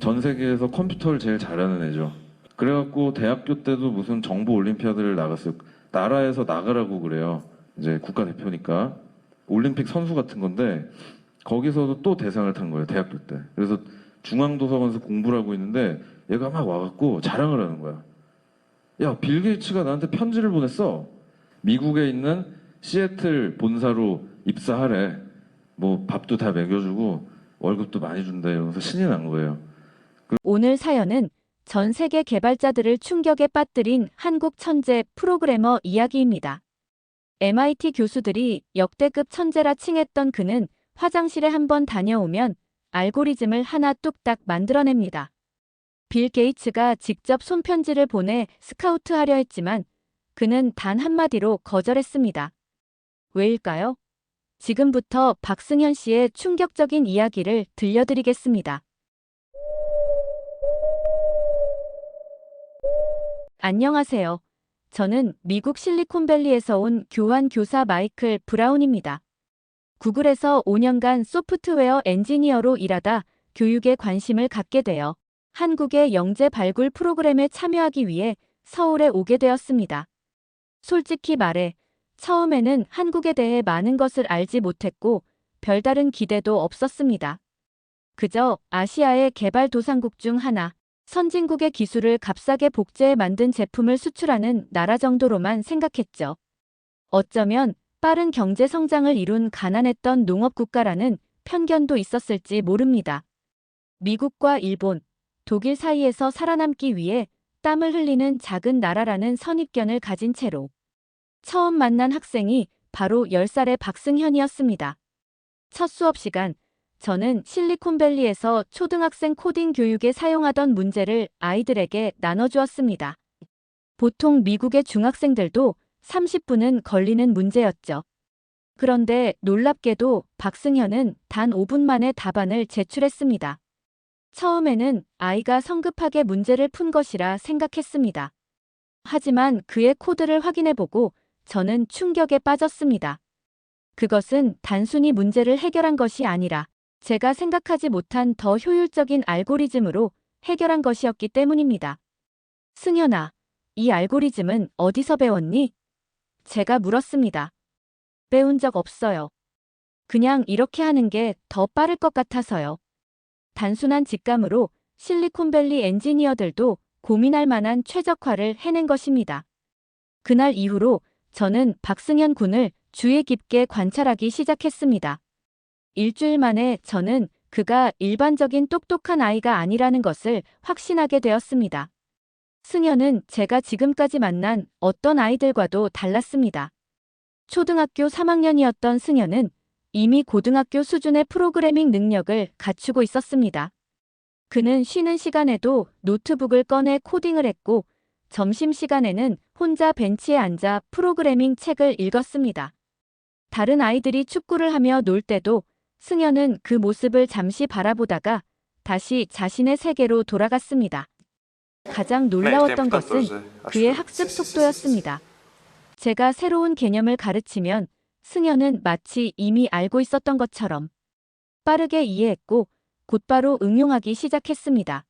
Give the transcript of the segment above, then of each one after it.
전 세계에서 컴퓨터를 제일 잘하는 애죠. 그래갖고 대학교 때도 무슨 정부 올림피아드를 나갔어요. 나라에서 나가라고 그래요. 이제 국가대표니까. 올림픽 선수 같은 건데 거기서도 또 대상을 탄 거예요. 대학교 때. 그래서 중앙도서관에서 공부를 하고 있는데 얘가 막 와갖고 자랑을 하는 거야. 야, 빌 게이츠가 나한테 편지를 보냈어. 미국에 있는 시애틀 본사로 입사하래. 뭐 밥도 다 먹여주고 월급도 많이 준다 이러면서 신이 난 거예요. 오늘 사연은 전 세계 개발자들을 충격에 빠뜨린 한국 천재 프로그래머 이야기입니다. MIT 교수들이 역대급 천재라 칭했던 그는 화장실에 한번 다녀오면 알고리즘을 하나 뚝딱 만들어냅니다. 빌 게이츠가 직접 손편지를 보내 스카우트하려 했지만 그는 단 한마디로 거절했습니다. 왜일까요? 지금부터 박승현 씨의 충격적인 이야기를 들려드리겠습니다. 안녕하세요. 저는 미국 실리콘밸리에서 온 교환 교사 마이클 브라운입니다. 구글에서 5년간 소프트웨어 엔지니어로 일하다 교육에 관심을 갖게 되어 한국의 영재 발굴 프로그램에 참여하기 위해 서울에 오게 되었습니다. 솔직히 말해, 처음에는 한국에 대해 많은 것을 알지 못했고 별다른 기대도 없었습니다. 그저 아시아의 개발도상국 중 하나, 선진국의 기술을 값싸게 복제해 만든 제품을 수출하는 나라 정도로만 생각했죠. 어쩌면 빠른 경제 성장을 이룬 가난했던 농업국가라는 편견도 있었을지 모릅니다. 미국과 일본, 독일 사이에서 살아남기 위해 땀을 흘리는 작은 나라라는 선입견을 가진 채로 처음 만난 학생이 바로 10살의 박승현이었습니다. 첫 수업 시간, 저는 실리콘밸리에서 초등학생 코딩 교육에 사용하던 문제를 아이들에게 나눠주었습니다. 보통 미국의 중학생들도 30분은 걸리는 문제였죠. 그런데 놀랍게도 박승현은 단 5분 만에 답안을 제출했습니다. 처음에는 아이가 성급하게 문제를 푼 것이라 생각했습니다. 하지만 그의 코드를 확인해보고 저는 충격에 빠졌습니다. 그것은 단순히 문제를 해결한 것이 아니라 제가 생각하지 못한 더 효율적인 알고리즘으로 해결한 것이었기 때문입니다. 승현아, 이 알고리즘은 어디서 배웠니? 제가 물었습니다. 배운 적 없어요. 그냥 이렇게 하는 게 더 빠를 것 같아서요. 단순한 직감으로 실리콘밸리 엔지니어들도 고민할 만한 최적화를 해낸 것입니다. 그날 이후로 저는 박승현 군을 주의 깊게 관찰하기 시작했습니다. 일주일 만에 저는 그가 일반적인 똑똑한 아이가 아니라는 것을 확신하게 되었습니다. 승현은 제가 지금까지 만난 어떤 아이들과도 달랐습니다. 초등학교 3학년이었던 승현은 이미 고등학교 수준의 프로그래밍 능력을 갖추고 있었습니다. 그는 쉬는 시간에도 노트북을 꺼내 코딩을 했고 점심시간에는 혼자 벤치에 앉아 프로그래밍 책을 읽었습니다. 다른 아이들이 축구를 하며 놀 때도 승현은 그 모습을 잠시 바라보다가 다시 자신의 세계로 돌아갔습니다. 가장 놀라웠던 것은 그의 학습 속도였습니다. 제가 새로운 개념을 가르치면 승현은 마치 이미 알고 있었던 것처럼 빠르게 이해했고 곧바로 응용하기 시작했습니다.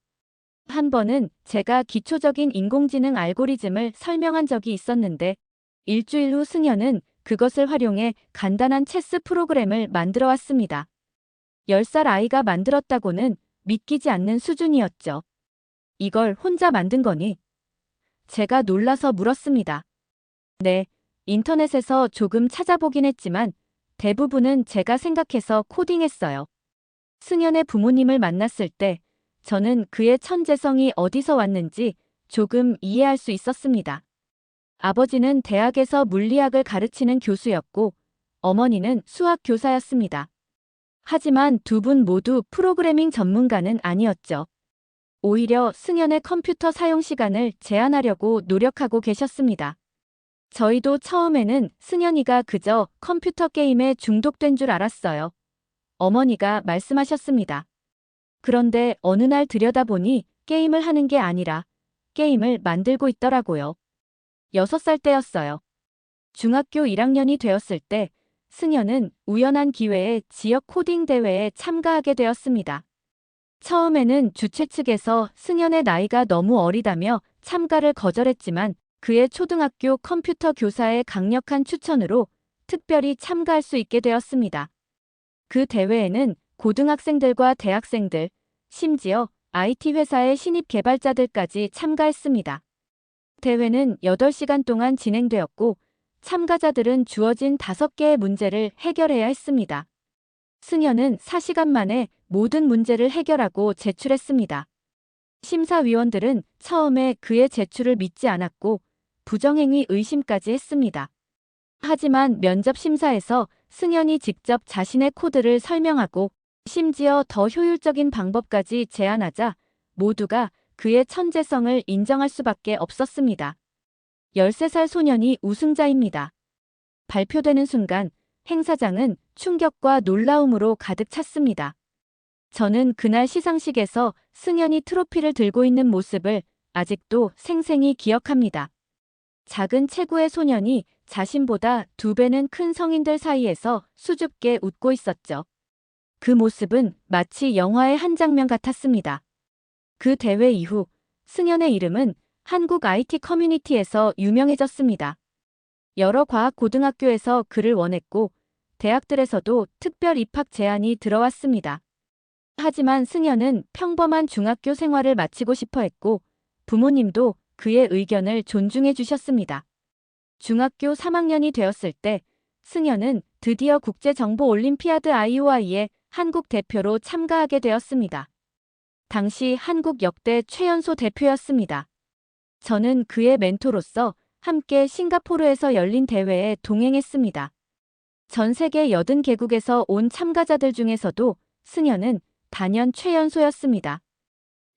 한 번은 제가 기초적인 인공지능 알고리즘을 설명한 적이 있었는데 일주일 후 승현은 그것을 활용해 간단한 체스 프로그램을 만들어 왔습니다. 10살 아이가 만들었다고는 믿기지 않는 수준이었죠. 이걸 혼자 만든 거니? 제가 놀라서 물었습니다. 네, 인터넷에서 조금 찾아보긴 했지만 대부분은 제가 생각해서 코딩했어요. 승현의 부모님을 만났을 때 저는 그의 천재성이 어디서 왔는지 조금 이해할 수 있었습니다. 아버지는 대학에서 물리학을 가르치는 교수였고 어머니는 수학 교사였습니다. 하지만 두 분 모두 프로그래밍 전문가는 아니었죠. 오히려 승현의 컴퓨터 사용 시간을 제한하려고 노력하고 계셨습니다. 저희도 처음에는 승현이가 그저 컴퓨터 게임에 중독된 줄 알았어요. 어머니가 말씀하셨습니다. 그런데 어느 날 들여다보니 게임을 하는 게 아니라 게임을 만들고 있더라고요. 6살 때였어요. 중학교 1학년이 되었을 때 승현은 우연한 기회에 지역 코딩 대회에 참가하게 되었습니다. 처음에는 주최 측에서 승연의 나이가 너무 어리다며 참가를 거절했지만 그의 초등학교 컴퓨터 교사의 강력한 추천으로 특별히 참가할 수 있게 되었습니다. 그 대회에는 고등학생들과 대학생들, 심지어 IT 회사의 신입 개발자들까지 참가했습니다. 대회는 8시간 동안 진행되었고 참가자들은 주어진 5개의 문제를 해결해야 했습니다. 승연은 4시간 만에 모든 문제를 해결하고 제출했습니다. 심사위원들은 처음에 그의 제출을 믿지 않았고 부정행위 의심까지 했습니다. 하지만 면접 심사에서 승연이 직접 자신의 코드를 설명하고 심지어 더 효율적인 방법까지 제안하자 모두가 그의 천재성을 인정할 수밖에 없었습니다. 13살 소년이 우승자입니다. 발표되는 순간 행사장은 충격과 놀라움으로 가득 찼습니다. 저는 그날 시상식에서 승연이 트로피를 들고 있는 모습을 아직도 생생히 기억합니다. 작은 체구의 소년이 자신보다 2배는 큰 성인들 사이에서 수줍게 웃고 있었죠. 그 모습은 마치 영화의 한 장면 같았습니다. 그 대회 이후 승연의 이름은 한국 IT 커뮤니티에서 유명해졌습니다. 여러 과학 고등학교에서 그를 원했고 대학들에서도 특별 입학 제안이 들어왔습니다. 하지만 승연은 평범한 중학교 생활을 마치고 싶어 했고 부모님도 그의 의견을 존중해 주셨습니다. 중학교 3학년이 되었을 때 승연은 드디어 국제정보올림피아드 IOI에 한국 대표로 참가하게 되었습니다. 당시 한국 역대 최연소 대표였습니다. 저는 그의 멘토로서 함께 싱가포르에서 열린 대회에 동행했습니다. 전 세계 80개국에서 온 참가자들 중에서도 승연은 단연 최연소였습니다.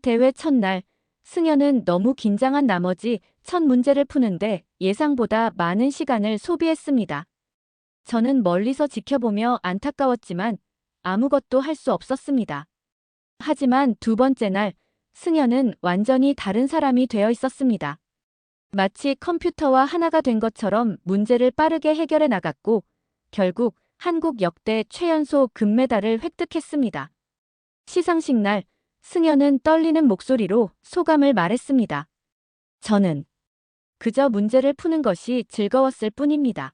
대회 첫날 승연은 너무 긴장한 나머지 첫 문제를 푸는데 예상보다 많은 시간을 소비했습니다. 저는 멀리서 지켜보며 안타까웠지만 아무것도 할 수 없었습니다. 하지만 두 번째 날 승연은 완전히 다른 사람이 되어 있었습니다. 마치 컴퓨터와 하나가 된 것처럼 문제를 빠르게 해결해 나갔고 결국 한국 역대 최연소 금메달을 획득했습니다. 시상식 날 승연은 떨리는 목소리로 소감을 말했습니다. 저는 그저 문제를 푸는 것이 즐거웠을 뿐입니다.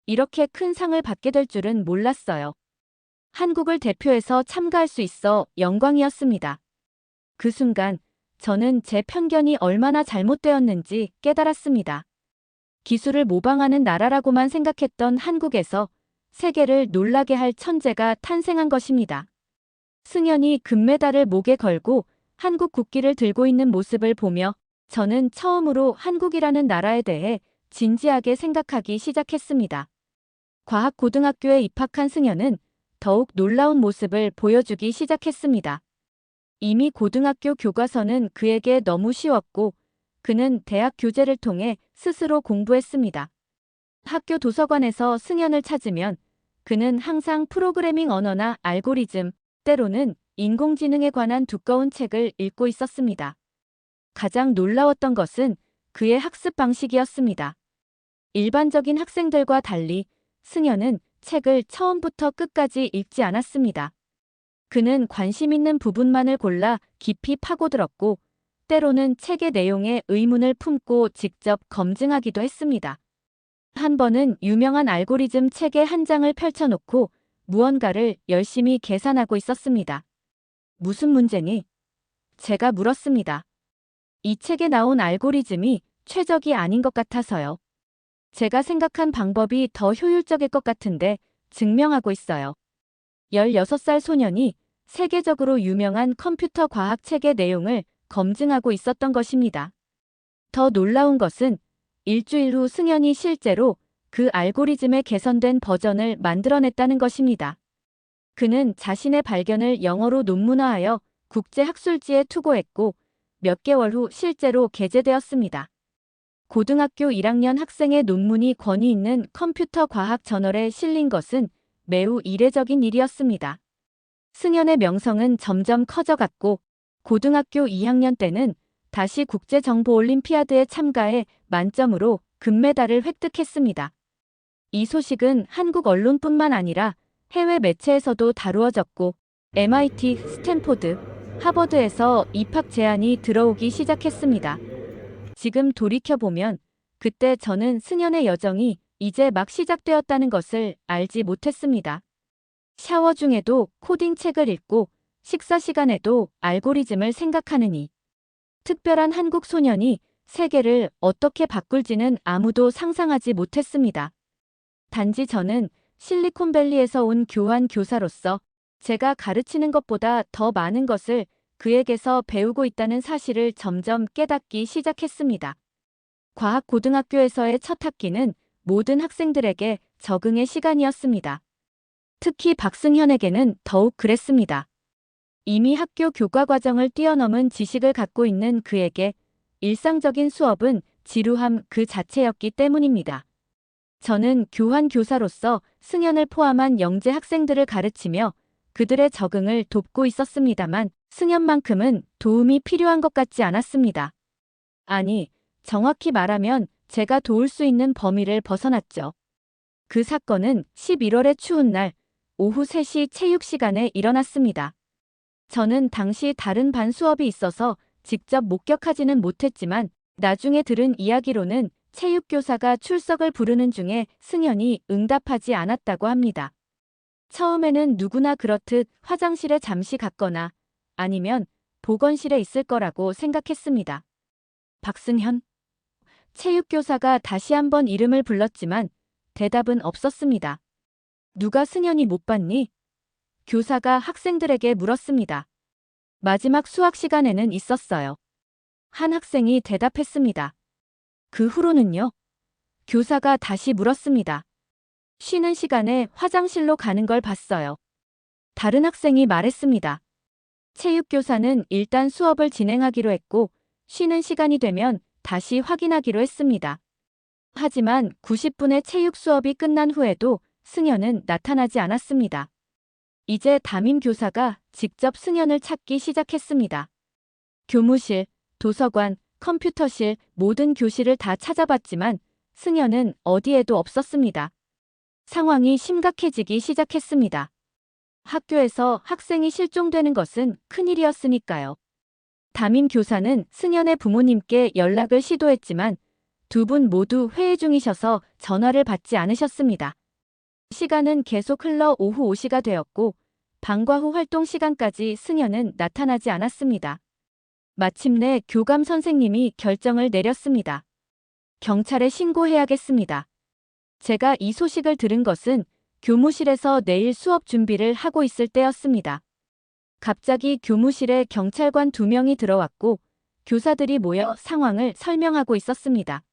이렇게 큰 상을 받게 될 줄은 몰랐어요. 한국을 대표해서 참가할 수 있어 영광이었습니다. 그 순간 저는 제 편견이 얼마나 잘못되었는지 깨달았습니다. 기술을 모방하는 나라라고만 생각했던 한국에서 세계를 놀라게 할 천재가 탄생한 것입니다. 승연이 금메달을 목에 걸고 한국 국기를 들고 있는 모습을 보며 저는 처음으로 한국이라는 나라에 대해 진지하게 생각하기 시작했습니다. 과학고등학교에 입학한 승연은 더욱 놀라운 모습을 보여주기 시작했습니다. 이미 고등학교 교과서는 그에게 너무 쉬웠고 그는 대학 교재를 통해 스스로 공부했습니다. 학교 도서관에서 승연을 찾으면 그는 항상 프로그래밍 언어나 알고리즘, 때로는 인공지능에 관한 두꺼운 책을 읽고 있었습니다. 가장 놀라웠던 것은 그의 학습 방식이었습니다. 일반적인 학생들과 달리 승연은 책을 처음부터 끝까지 읽지 않았습니다. 그는 관심 있는 부분만을 골라 깊이 파고들었고 때로는 책의 내용에 의문을 품고 직접 검증하기도 했습니다. 한 번은 유명한 알고리즘 책의 한 장을 펼쳐놓고 무언가를 열심히 계산하고 있었습니다. 무슨 문제니? 제가 물었습니다. 이 책에 나온 알고리즘이 최적이 아닌 것 같아서요. 제가 생각한 방법이 더 효율적일 것 같은데 증명하고 있어요. 16살 소년이 세계적으로 유명한 컴퓨터 과학 책의 내용을 검증하고 있었던 것입니다. 더 놀라운 것은 일주일 후 승연이 실제로 그 알고리즘의 개선된 버전을 만들어냈다는 것입니다. 그는 자신의 발견을 영어로 논문화하여 국제학술지에 투고했고 몇 개월 후 실제로 게재되었습니다. 고등학교 1학년 학생의 논문이 권위 있는 컴퓨터 과학 저널에 실린 것은 매우 이례적인 일이었습니다. 승연의 명성은 점점 커져갔고 고등학교 2학년 때는 다시 국제정보올림피아드에 참가해 만점으로 금메달을 획득했습니다. 이 소식은 한국 언론뿐만 아니라 해외 매체에서도 다루어졌고 MIT, 스탠포드, 하버드에서 입학 제안이 들어오기 시작했습니다. 지금 돌이켜보면 그때 저는 승연의 여정이 이제 막 시작되었다는 것을 알지 못했습니다. 샤워 중에도 코딩 책을 읽고 식사 시간에도 알고리즘을 생각하느니 특별한 한국 소년이 세계를 어떻게 바꿀지는 아무도 상상하지 못했습니다. 단지 저는 실리콘밸리에서 온 교환 교사로서 제가 가르치는 것보다 더 많은 것을 그에게서 배우고 있다는 사실을 점점 깨닫기 시작했습니다. 과학고등학교에서의 첫 학기는 모든 학생들에게 적응의 시간이었습니다. 특히 박승현에게는 더욱 그랬습니다. 이미 학교 교과 과정을 뛰어넘은 지식을 갖고 있는 그에게 일상적인 수업은 지루함 그 자체였기 때문입니다. 저는 교환 교사로서 승현을 포함한 영재 학생들을 가르치며 그들의 적응을 돕고 있었습니다만 승현만큼은 도움이 필요한 것 같지 않았습니다. 아니, 정확히 말하면 제가 도울 수 있는 범위를 벗어났죠. 그 사건은 11월의 추운 날 오후 3시 체육 시간에 일어났습니다. 저는 당시 다른 반 수업이 있어서 직접 목격하지는 못했지만 나중에 들은 이야기로는 체육교사가 출석을 부르는 중에 승현이 응답하지 않았다고 합니다. 처음에는 누구나 그렇듯 화장실에 잠시 갔거나 아니면 보건실에 있을 거라고 생각했습니다. 박승현. 체육교사가 다시 한번 이름을 불렀지만 대답은 없었습니다. 누가 승현이 못 봤니? 교사가 학생들에게 물었습니다. 마지막 수학 시간에는 있었어요. 한 학생이 대답했습니다. 그 후로는요? 교사가 다시 물었습니다. 쉬는 시간에 화장실로 가는 걸 봤어요. 다른 학생이 말했습니다. 체육교사는 일단 수업을 진행하기로 했고 쉬는 시간이 되면 다시 확인하기로 했습니다. 하지만 90분의 체육 수업이 끝난 후에도 승현은 나타나지 않았습니다. 이제 담임 교사가 직접 승현을 찾기 시작했습니다. 교무실, 도서관, 컴퓨터실 모든 교실을 다 찾아봤지만 승현은 어디에도 없었습니다. 상황이 심각해지기 시작했습니다. 학교에서 학생이 실종되는 것은 큰일이었으니까요. 담임 교사는 승현의 부모님께 연락을 시도했지만 두 분 모두 회의 중이셔서 전화를 받지 않으셨습니다. 시간은 계속 흘러 오후 5시가 되었고 방과 후 활동 시간까지 승현은 나타나지 않았습니다. 마침내 교감 선생님이 결정을 내렸습니다. 경찰에 신고해야겠습니다. 제가 이 소식을 들은 것은 교무실에서 내일 수업 준비를 하고 있을 때였습니다. 갑자기 교무실에 경찰관 2명이 들어왔고 교사들이 모여 상황을 설명하고 있었습니다.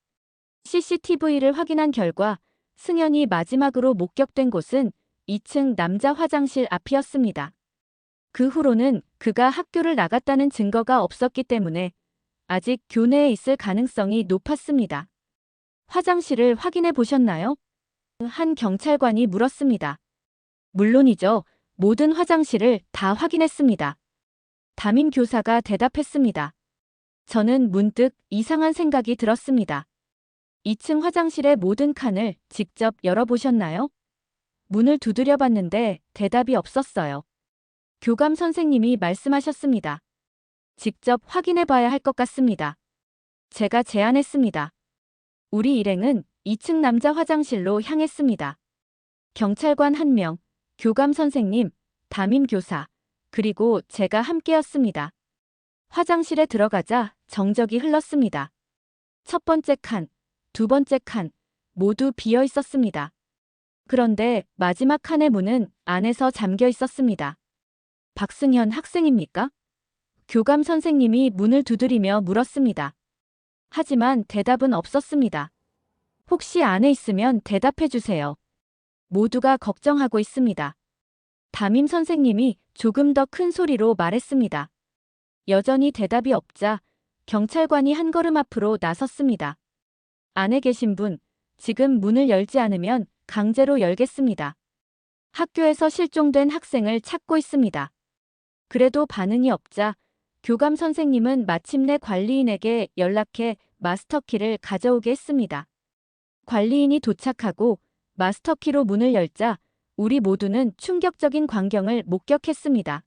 CCTV를 확인한 결과 승현이 마지막으로 목격된 곳은 2층 남자 화장실 앞이었습니다. 그 후로는 그가 학교를 나갔다는 증거가 없었기 때문에 아직 교내에 있을 가능성이 높았습니다. 화장실을 확인해 보셨나요? 한 경찰관이 물었습니다. 물론이죠. 모든 화장실을 다 확인했습니다. 담임 교사가 대답했습니다. 저는 문득 이상한 생각이 들었습니다. 2층 화장실의 모든 칸을 직접 열어보셨나요? 문을 두드려 봤는데 대답이 없었어요. 교감 선생님이 말씀하셨습니다. 직접 확인해 봐야 할 것 같습니다. 제가 제안했습니다. 우리 일행은 2층 남자 화장실로 향했습니다. 경찰관 1명, 교감 선생님, 담임 교사, 그리고 제가 함께였습니다. 화장실에 들어가자 정적이 흘렀습니다. 첫 번째 칸, 두 번째 칸, 모두 비어 있었습니다. 그런데 마지막 칸의 문은 안에서 잠겨 있었습니다. 박승현 학생입니까? 교감 선생님이 문을 두드리며 물었습니다. 하지만 대답은 없었습니다. 혹시 안에 있으면 대답해 주세요. 모두가 걱정하고 있습니다. 담임 선생님이 조금 더 큰 소리로 말했습니다. 여전히 대답이 없자 경찰관이 한 걸음 앞으로 나섰습니다. 안에 계신 분, 지금 문을 열지 않으면 강제로 열겠습니다. 학교에서 실종된 학생을 찾고 있습니다. 그래도 반응이 없자 교감 선생님은 마침내 관리인에게 연락해 마스터키를 가져오게 했습니다. 관리인이 도착하고 마스터키로 문을 열자 우리 모두는 충격적인 광경을 목격했습니다.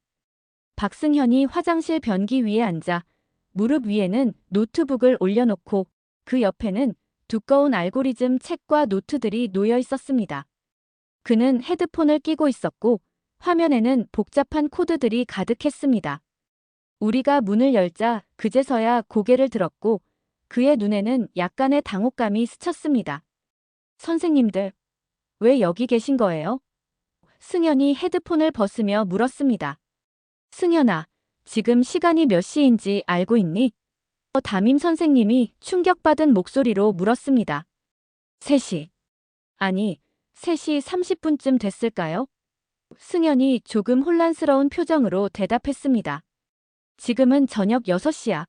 박승현이 화장실 변기 위에 앉아 무릎 위에는 노트북을 올려놓고 그 옆에는 두꺼운 알고리즘 책과 노트들이 놓여 있었습니다. 그는 헤드폰을 끼고 있었고 화면에는 복잡한 코드들이 가득했습니다. 우리가 문을 열자 그제서야 고개를 들었고 그의 눈에는 약간의 당혹감이 스쳤습니다. 선생님들, 왜 여기 계신 거예요? 승현이 헤드폰을 벗으며 물었습니다. 승현아, 지금 시간이 몇 시인지 알고 있니? 담임 선생님이 충격받은 목소리로 물었습니다. 3시. 아니, 3시 30분쯤 됐을까요? 승현이 조금 혼란스러운 표정으로 대답했습니다. 지금은 저녁 6시야.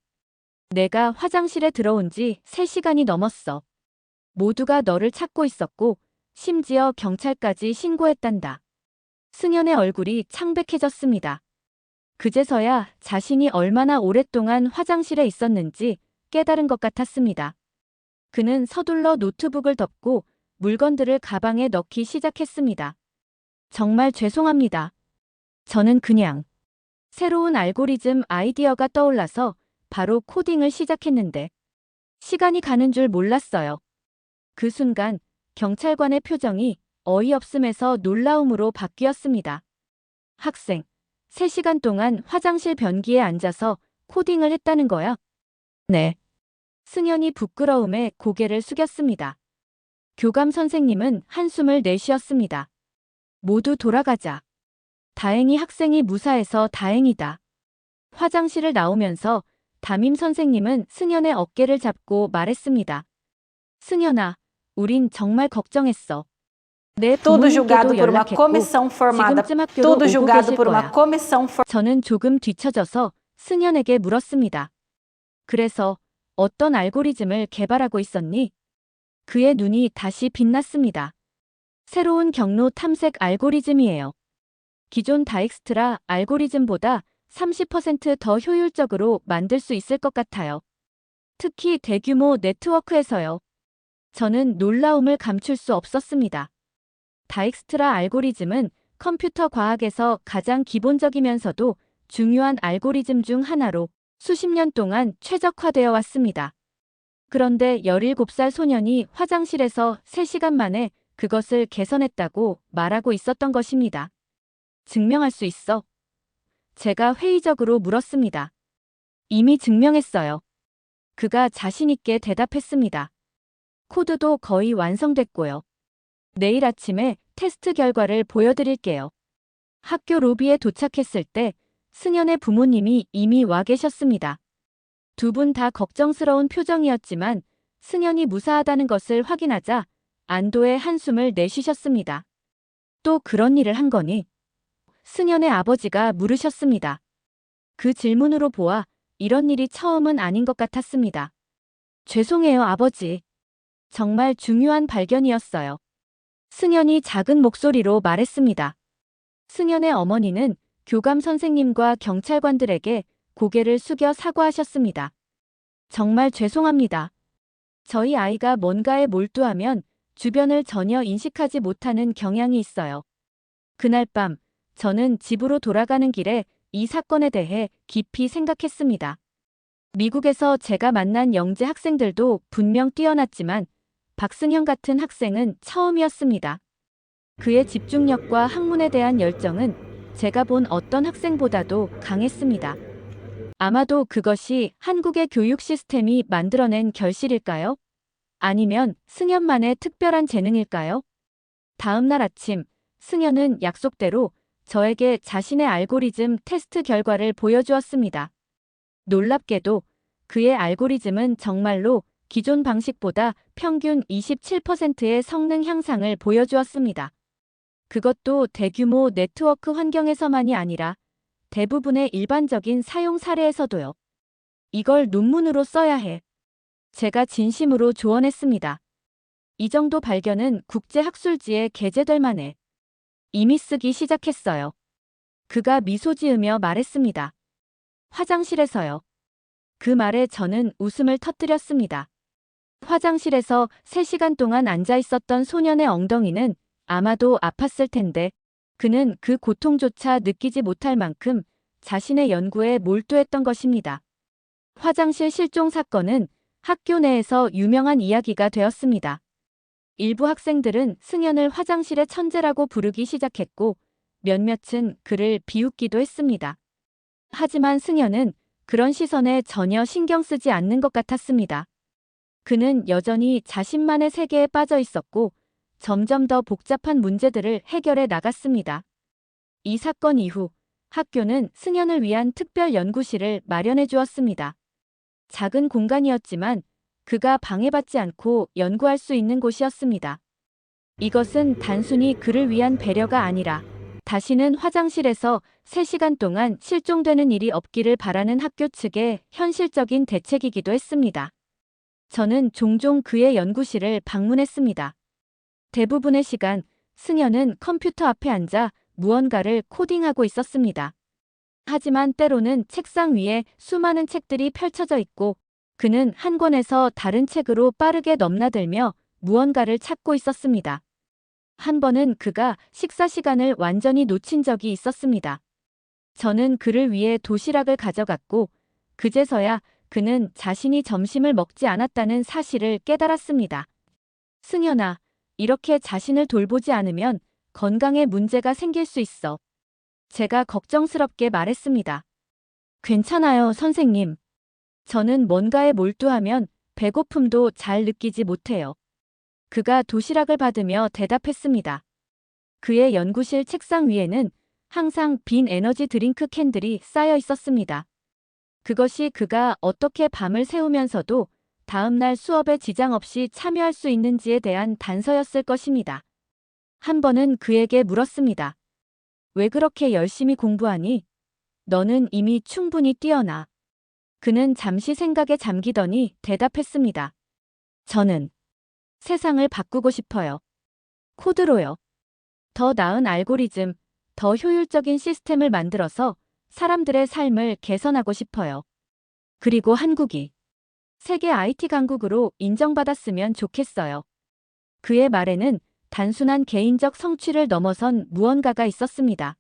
내가 화장실에 들어온 지 3시간이 넘었어. 모두가 너를 찾고 있었고 심지어 경찰까지 신고했단다. 승현의 얼굴이 창백해졌습니다. 그제서야 자신이 얼마나 오랫동안 화장실에 있었는지 깨달은 것 같았습니다. 그는 서둘러 노트북을 덮고 물건들을 가방에 넣기 시작했습니다. 정말 죄송합니다. 저는 그냥 새로운 알고리즘 아이디어가 떠올라서 바로 코딩을 시작했는데 시간이 가는 줄 몰랐어요. 그 순간 경찰관의 표정이 어이없음에서 놀라움으로 바뀌었습니다. 학생, 3시간 동안 화장실 변기에 앉아서 코딩을 했다는 거야? 네. 승현이 부끄러움에 고개를 숙였습니다. 교감 선생님은 한숨을 내쉬었습니다. 모두 돌아가자. 다행히 학생이 무사해서 다행이다. 화장실을 나오면서 담임 선생님은 승현의 어깨를 잡고 말했습니다. 승현아, 우린 정말 걱정했어. 내 Tudo julgado 부모님께도 por uma 연락했고 comissão formada. 지금쯤 학교로 Tudo 오고 julgado 계실 por uma 거야. comissão 저는 조금 뒤처져서 승현에게 물었습니다. 그래서 어떤 알고리즘을 개발하고 있었니? 그의 눈이 다시 빛났습니다. 새로운 경로 탐색 알고리즘이에요. 기존 다익스트라 알고리즘보다 30%더 효율적으로 만들 수 있을 것 같아요. 특히 대규모 네트워크에서요. 저는 놀라움을 감출 수 없었습니다. 다익스트라 알고리즘은 컴퓨터 과학에서 가장 기본적이면서도 중요한 알고리즘 중 하나로 수십 년 동안 최적화되어 왔습니다. 그런데 17살 소년이 화장실에서 3시간 만에 그것을 개선했다고 말하고 있었던 것입니다. 증명할 수 있어? 제가 회의적으로 물었습니다. 이미 증명했어요. 그가 자신있게 대답했습니다. 코드도 거의 완성됐고요. 내일 아침에 테스트 결과를 보여드릴게요. 학교 로비에 도착했을 때 승현의 부모님이 이미 와 계셨습니다. 두 분 다 걱정스러운 표정이었지만 승현이 무사하다는 것을 확인하자 안도의 한숨을 내쉬셨습니다. 또 그런 일을 한 거니? 승현의 아버지가 물으셨습니다. 그 질문으로 보아 이런 일이 처음은 아닌 것 같았습니다. 죄송해요, 아버지. 정말 중요한 발견이었어요. 승현이 작은 목소리로 말했습니다. 승현의 어머니는 교감 선생님과 경찰관들에게 고개를 숙여 사과하셨습니다. 정말 죄송합니다. 저희 아이가 뭔가에 몰두하면 주변을 전혀 인식하지 못하는 경향이 있어요. 그날 밤 저는 집으로 돌아가는 길에 이 사건에 대해 깊이 생각했습니다. 미국에서 제가 만난 영재 학생들도 분명 뛰어났지만 박승현 같은 학생은 처음이었습니다. 그의 집중력과 학문에 대한 열정은 제가 본 어떤 학생보다도 강했습니다. 아마도 그것이 한국의 교육 시스템이 만들어낸 결실일까요? 아니면 승현만의 특별한 재능일까요? 다음 날 아침, 승현은 약속대로 저에게 자신의 알고리즘 테스트 결과를 보여주었습니다. 놀랍게도 그의 알고리즘은 정말로 기존 방식보다 평균 27%의 성능 향상을 보여주었습니다. 그것도 대규모 네트워크 환경에서만이 아니라 대부분의 일반적인 사용 사례에서도요. 이걸 논문으로 써야 해. 제가 진심으로 조언했습니다. 이 정도 발견은 국제학술지에 게재될 만해. 이미 쓰기 시작했어요. 그가 미소 지으며 말했습니다. 화장실에서요. 그 말에 저는 웃음을 터뜨렸습니다. 화장실에서 3시간 동안 앉아 있었던 소년의 엉덩이는 아마도 아팠을 텐데 그는 그 고통조차 느끼지 못할 만큼 자신의 연구에 몰두했던 것입니다. 화장실 실종 사건은 학교 내에서 유명한 이야기가 되었습니다. 일부 학생들은 승연을 화장실의 천재라고 부르기 시작했고 몇몇은 그를 비웃기도 했습니다. 하지만 승연은 그런 시선에 전혀 신경 쓰지 않는 것 같았습니다. 그는 여전히 자신만의 세계에 빠져 있었고 점점 더 복잡한 문제들을 해결해 나갔습니다. 이 사건 이후 학교는 승연을 위한 특별 연구실을 마련해 주었습니다. 작은 공간이었지만 그가 방해받지 않고 연구할 수 있는 곳이었습니다. 이것은 단순히 그를 위한 배려가 아니라 다시는 화장실에서 3시간 동안 실종되는 일이 없기를 바라는 학교 측의 현실적인 대책이기도 했습니다. 저는 종종 그의 연구실을 방문했습니다. 대부분의 시간 승연은 컴퓨터 앞에 앉아 무언가를 코딩하고 있었습니다. 하지만 때로는 책상 위에 수많은 책들이 펼쳐져 있고 그는 한 권에서 다른 책으로 빠르게 넘나들며 무언가를 찾고 있었습니다. 한 번은 그가 식사 시간을 완전히 놓친 적이 있었습니다. 저는 그를 위해 도시락을 가져갔고 그제서야 그는 자신이 점심을 먹지 않았다는 사실을 깨달았습니다. 승연아, 이렇게 자신을 돌보지 않으면 건강에 문제가 생길 수 있어. 제가 걱정스럽게 말했습니다. 괜찮아요, 선생님. 저는 뭔가에 몰두하면 배고픔도 잘 느끼지 못해요. 그가 도시락을 받으며 대답했습니다. 그의 연구실 책상 위에는 항상 빈 에너지 드링크 캔들이 쌓여 있었습니다. 그것이 그가 어떻게 밤을 새우면서도 다음날 수업에 지장 없이 참여할 수 있는지에 대한 단서였을 것입니다. 한 번은 그에게 물었습니다. 왜 그렇게 열심히 공부하니? 너는 이미 충분히 뛰어나. 그는 잠시 생각에 잠기더니 대답했습니다. 저는 세상을 바꾸고 싶어요. 코드로요. 더 나은 알고리즘, 더 효율적인 시스템을 만들어서 사람들의 삶을 개선하고 싶어요. 그리고 한국이 세계 IT 강국으로 인정받았으면 좋겠어요. 그의 말에는 단순한 개인적 성취를 넘어선 무언가가 있었습니다.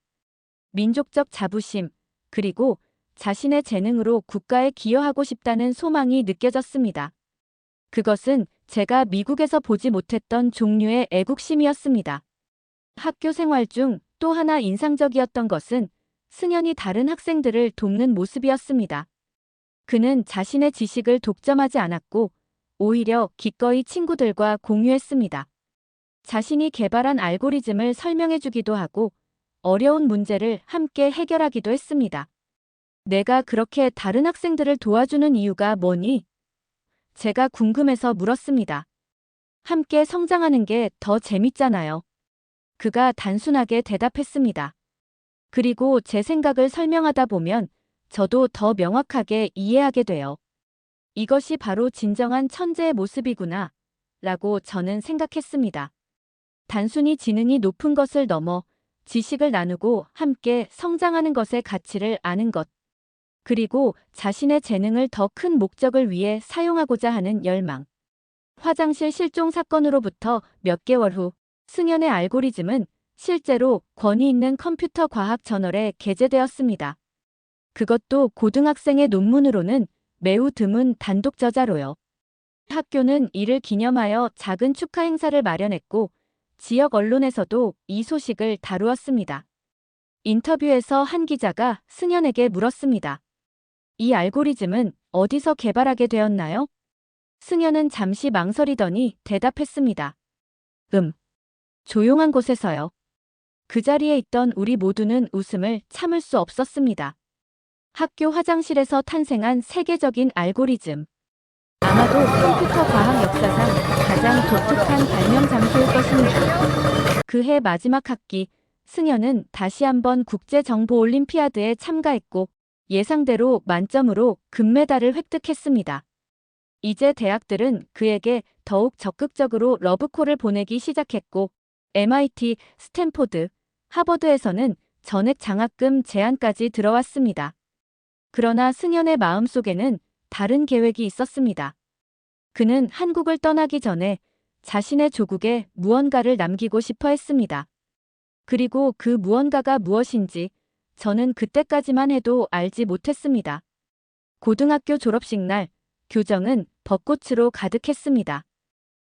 민족적 자부심, 그리고 자신의 재능으로 국가에 기여하고 싶다는 소망이 느껴졌습니다. 그것은 제가 미국에서 보지 못했던 종류의 애국심이었습니다. 학교 생활 중 또 하나 인상적이었던 것은 승연이 다른 학생들을 돕는 모습이었습니다. 그는 자신의 지식을 독점하지 않았고 오히려 기꺼이 친구들과 공유했습니다. 자신이 개발한 알고리즘을 설명해주기도 하고 어려운 문제를 함께 해결하기도 했습니다. 내가 그렇게 다른 학생들을 도와주는 이유가 뭐니? 제가 궁금해서 물었습니다. 함께 성장하는 게 더 재밌잖아요. 그가 단순하게 대답했습니다. 그리고 제 생각을 설명하다 보면 저도 더 명확하게 이해하게 돼요. 이것이 바로 진정한 천재의 모습이구나, 라고 저는 생각했습니다. 단순히 지능이 높은 것을 넘어 지식을 나누고 함께 성장하는 것의 가치를 아는 것, 그리고 자신의 재능을 더 큰 목적을 위해 사용하고자 하는 열망. 화장실 실종 사건으로부터 몇 개월 후 승연의 알고리즘은 실제로 권위 있는 컴퓨터 과학 저널에 게재되었습니다. 그것도 고등학생의 논문으로는 매우 드문 단독 저자로요. 학교는 이를 기념하여 작은 축하 행사를 마련했고 지역 언론에서도 이 소식을 다루었습니다. 인터뷰에서 한 기자가 승연에게 물었습니다. 이 알고리즘은 어디서 개발하게 되었나요? 승연은 잠시 망설이더니 대답했습니다. 조용한 곳에서요. 그 자리에 있던 우리 모두는 웃음을 참을 수 없었습니다. 학교 화장실에서 탄생한 세계적인 알고리즘. 아마도 컴퓨터 과학 역사상 가장 독특한 발명 장소일 것입니다. 그해 마지막 학기, 승연은 다시 한번 국제정보올림피아드에 참가했고 예상대로 만점으로 금메달을 획득했습니다. 이제 대학들은 그에게 더욱 적극적으로 러브콜을 보내기 시작했고 MIT, 스탠포드, 하버드에서는 전액 장학금 제안까지 들어왔습니다. 그러나 승연의 마음속에는 다른 계획이 있었습니다. 그는 한국을 떠나기 전에 자신의 조국에 무언가를 남기고 싶어 했습니다. 그리고 그 무언가가 무엇인지 저는 그때까지만 해도 알지 못했습니다. 고등학교 졸업식 날, 교정은 벚꽃으로 가득했습니다.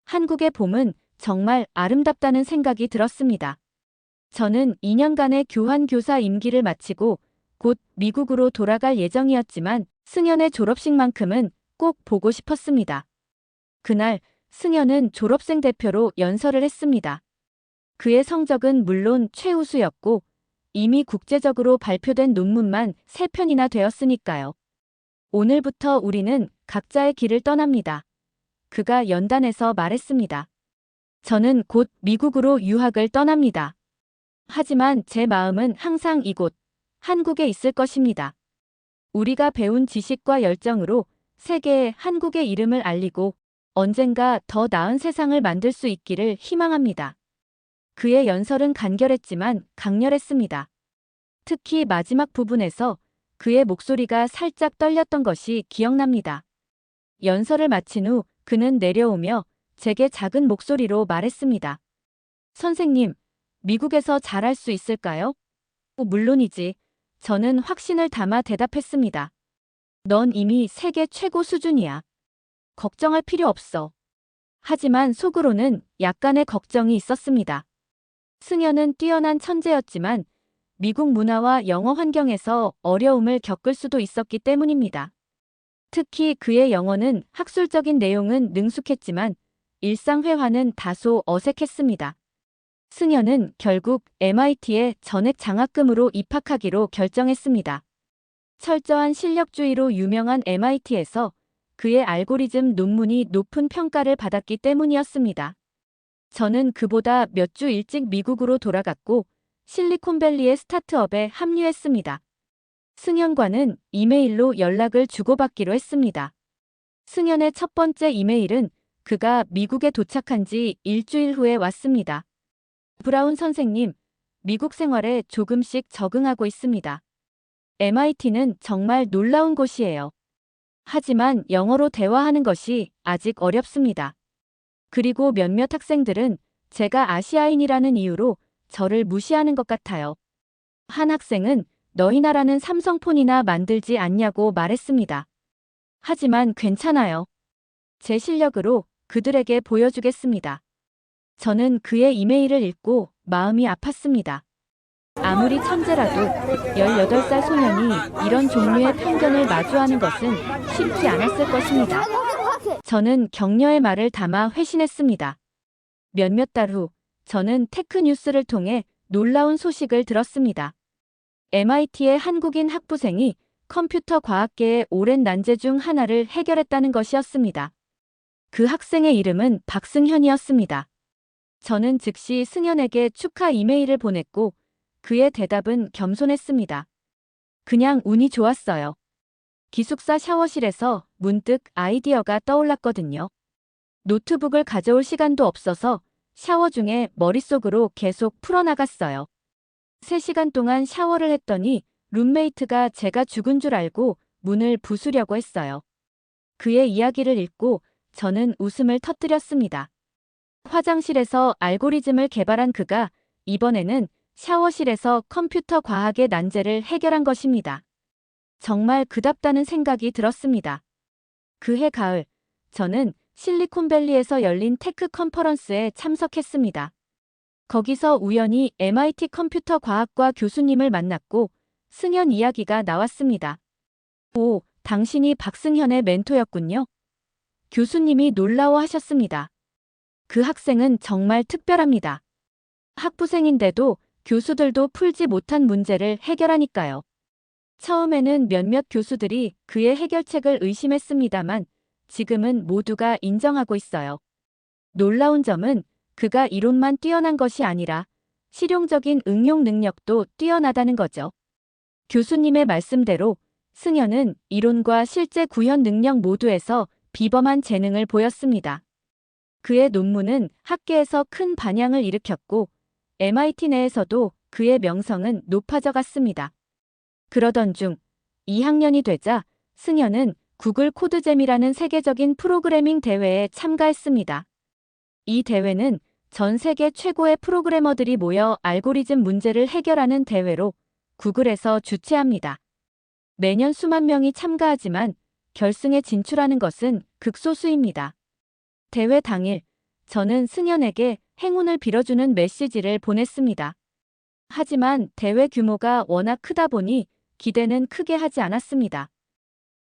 한국의 봄은 정말 아름답다는 생각이 들었습니다. 저는 2년간의 교환 교사 임기를 마치고 곧 미국으로 돌아갈 예정이었지만 승연의 졸업식만큼은 꼭 보고 싶었습니다. 그날 승연은 졸업생 대표로 연설을 했습니다. 그의 성적은 물론 최우수였고 이미 국제적으로 발표된 논문만 3편이나 되었으니까요. 오늘부터 우리는 각자의 길을 떠납니다. 그가 연단에서 말했습니다. 저는 곧 미국으로 유학을 떠납니다. 하지만 제 마음은 항상 이곳, 한국에 있을 것입니다. 우리가 배운 지식과 열정으로 세계에 한국의 이름을 알리고 언젠가 더 나은 세상을 만들 수 있기를 희망합니다. 그의 연설은 간결했지만 강렬했습니다. 특히 마지막 부분에서 그의 목소리가 살짝 떨렸던 것이 기억납니다. 연설을 마친 후 그는 내려오며 제게 작은 목소리로 말했습니다. 선생님, 미국에서 잘할 수 있을까요? 물론이지. 저는 확신을 담아 대답했습니다. 넌 이미 세계 최고 수준이야. 걱정할 필요 없어. 하지만 속으로는 약간의 걱정이 있었습니다. 승연은 뛰어난 천재였지만 미국 문화와 영어 환경에서 어려움을 겪을 수도 있었기 때문입니다. 특히 그의 영어는 학술적인 내용은 능숙했지만 일상 회화는 다소 어색했습니다. 승연은 결국 MIT에 전액 장학금으로 입학하기로 결정했습니다. 철저한 실력주의로 유명한 MIT에서 그의 알고리즘 논문이 높은 평가를 받았기 때문이었습니다. 저는 그보다 몇 주 일찍 미국으로 돌아갔고 실리콘밸리의 스타트업에 합류했습니다. 승연과는 이메일로 연락을 주고받기로 했습니다. 승연의 첫 번째 이메일은 그가 미국에 도착한 지 일주일 후에 왔습니다. 브라운 선생님, 미국 생활에 조금씩 적응하고 있습니다. MIT는 정말 놀라운 곳이에요. 하지만 영어로 대화하는 것이 아직 어렵습니다. 그리고 몇몇 학생들은 제가 아시아인이라는 이유로 저를 무시하는 것 같아요. 한 학생은 너희 나라는 삼성폰이나 만들지 않냐고 말했습니다. 하지만 괜찮아요. 제 실력으로 그들에게 보여주겠습니다. 저는 그의 이메일을 읽고 마음이 아팠습니다. 아무리 천재라도 18살 소년이 이런 종류의 편견을 마주하는 것은 쉽지 않았을 것입니다. 저는 격려의 말을 담아 회신했습니다. 몇몇 달 후, 저는 테크뉴스를 통해 놀라운 소식을 들었습니다. MIT의 한국인 학부생이 컴퓨터 과학계의 오랜 난제 중 하나를 해결했다는 것이었습니다. 그 학생의 이름은 박승현이었습니다. 저는 즉시 승현에게 축하 이메일을 보냈고 그의 대답은 겸손했습니다. 그냥 운이 좋았어요. 기숙사 샤워실에서 문득 아이디어가 떠올랐거든요. 노트북을 가져올 시간도 없어서 샤워 중에 머릿속으로 계속 풀어나갔어요. 3시간 동안 샤워를 했더니 룸메이트가 제가 죽은 줄 알고 문을 부수려고 했어요. 그의 이야기를 읽고 저는 웃음을 터뜨렸습니다. 화장실에서 알고리즘을 개발한 그가 이번에는 샤워실에서 컴퓨터 과학의 난제를 해결한 것입니다. 정말 그답다는 생각이 들었습니다. 그해 가을, 저는 실리콘밸리에서 열린 테크 컨퍼런스에 참석했습니다. 거기서 우연히 MIT 컴퓨터 과학과 교수님을 만났고 승현 이야기가 나왔습니다. 오, 당신이 박승현의 멘토였군요. 교수님이 놀라워하셨습니다. 그 학생은 정말 특별합니다. 학부생인데도 교수들도 풀지 못한 문제를 해결하니까요. 처음에는 몇몇 교수들이 그의 해결책을 의심했습니다만 지금은 모두가 인정하고 있어요. 놀라운 점은 그가 이론만 뛰어난 것이 아니라 실용적인 응용 능력도 뛰어나다는 거죠. 교수님의 말씀대로 승현은 이론과 실제 구현 능력 모두에서 비범한 재능을 보였습니다. 그의 논문은 학계에서 큰 반향을 일으켰고 MIT 내에서도 그의 명성은 높아져 갔습니다. 그러던 중 2학년이 되자 승현은 구글 코드잼이라는 세계적인 프로그래밍 대회에 참가했습니다. 이 대회는 전 세계 최고의 프로그래머들이 모여 알고리즘 문제를 해결하는 대회로 구글에서 주최합니다. 매년 수만 명이 참가하지만 결승에 진출하는 것은 극소수입니다. 대회 당일, 저는 승연에게 행운을 빌어주는 메시지를 보냈습니다. 하지만 대회 규모가 워낙 크다 보니 기대는 크게 하지 않았습니다.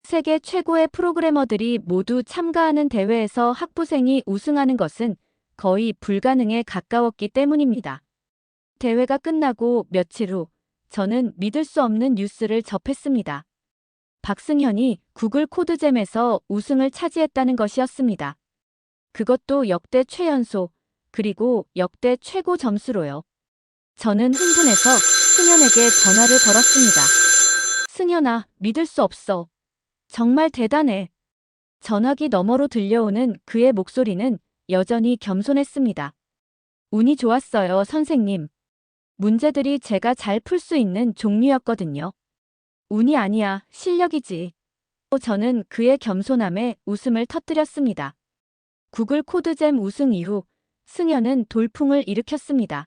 세계 최고의 프로그래머들이 모두 참가하는 대회에서 학부생이 우승하는 것은 거의 불가능에 가까웠기 때문입니다. 대회가 끝나고 며칠 후, 저는 믿을 수 없는 뉴스를 접했습니다. 박승현이 구글 코드잼에서 우승을 차지했다는 것이었습니다. 그것도 역대 최연소, 그리고 역대 최고 점수로요. 저는 흥분해서 승현에게 전화를 걸었습니다. 승현아, 믿을 수 없어. 정말 대단해. 전화기 너머로 들려오는 그의 목소리는 여전히 겸손했습니다. 운이 좋았어요, 선생님. 문제들이 제가 잘 풀 수 있는 종류였거든요. 운이 아니야, 실력이지. 저는 그의 겸손함에 웃음을 터뜨렸습니다. 구글 코드잼 우승 이후 승현은 돌풍을 일으켰습니다.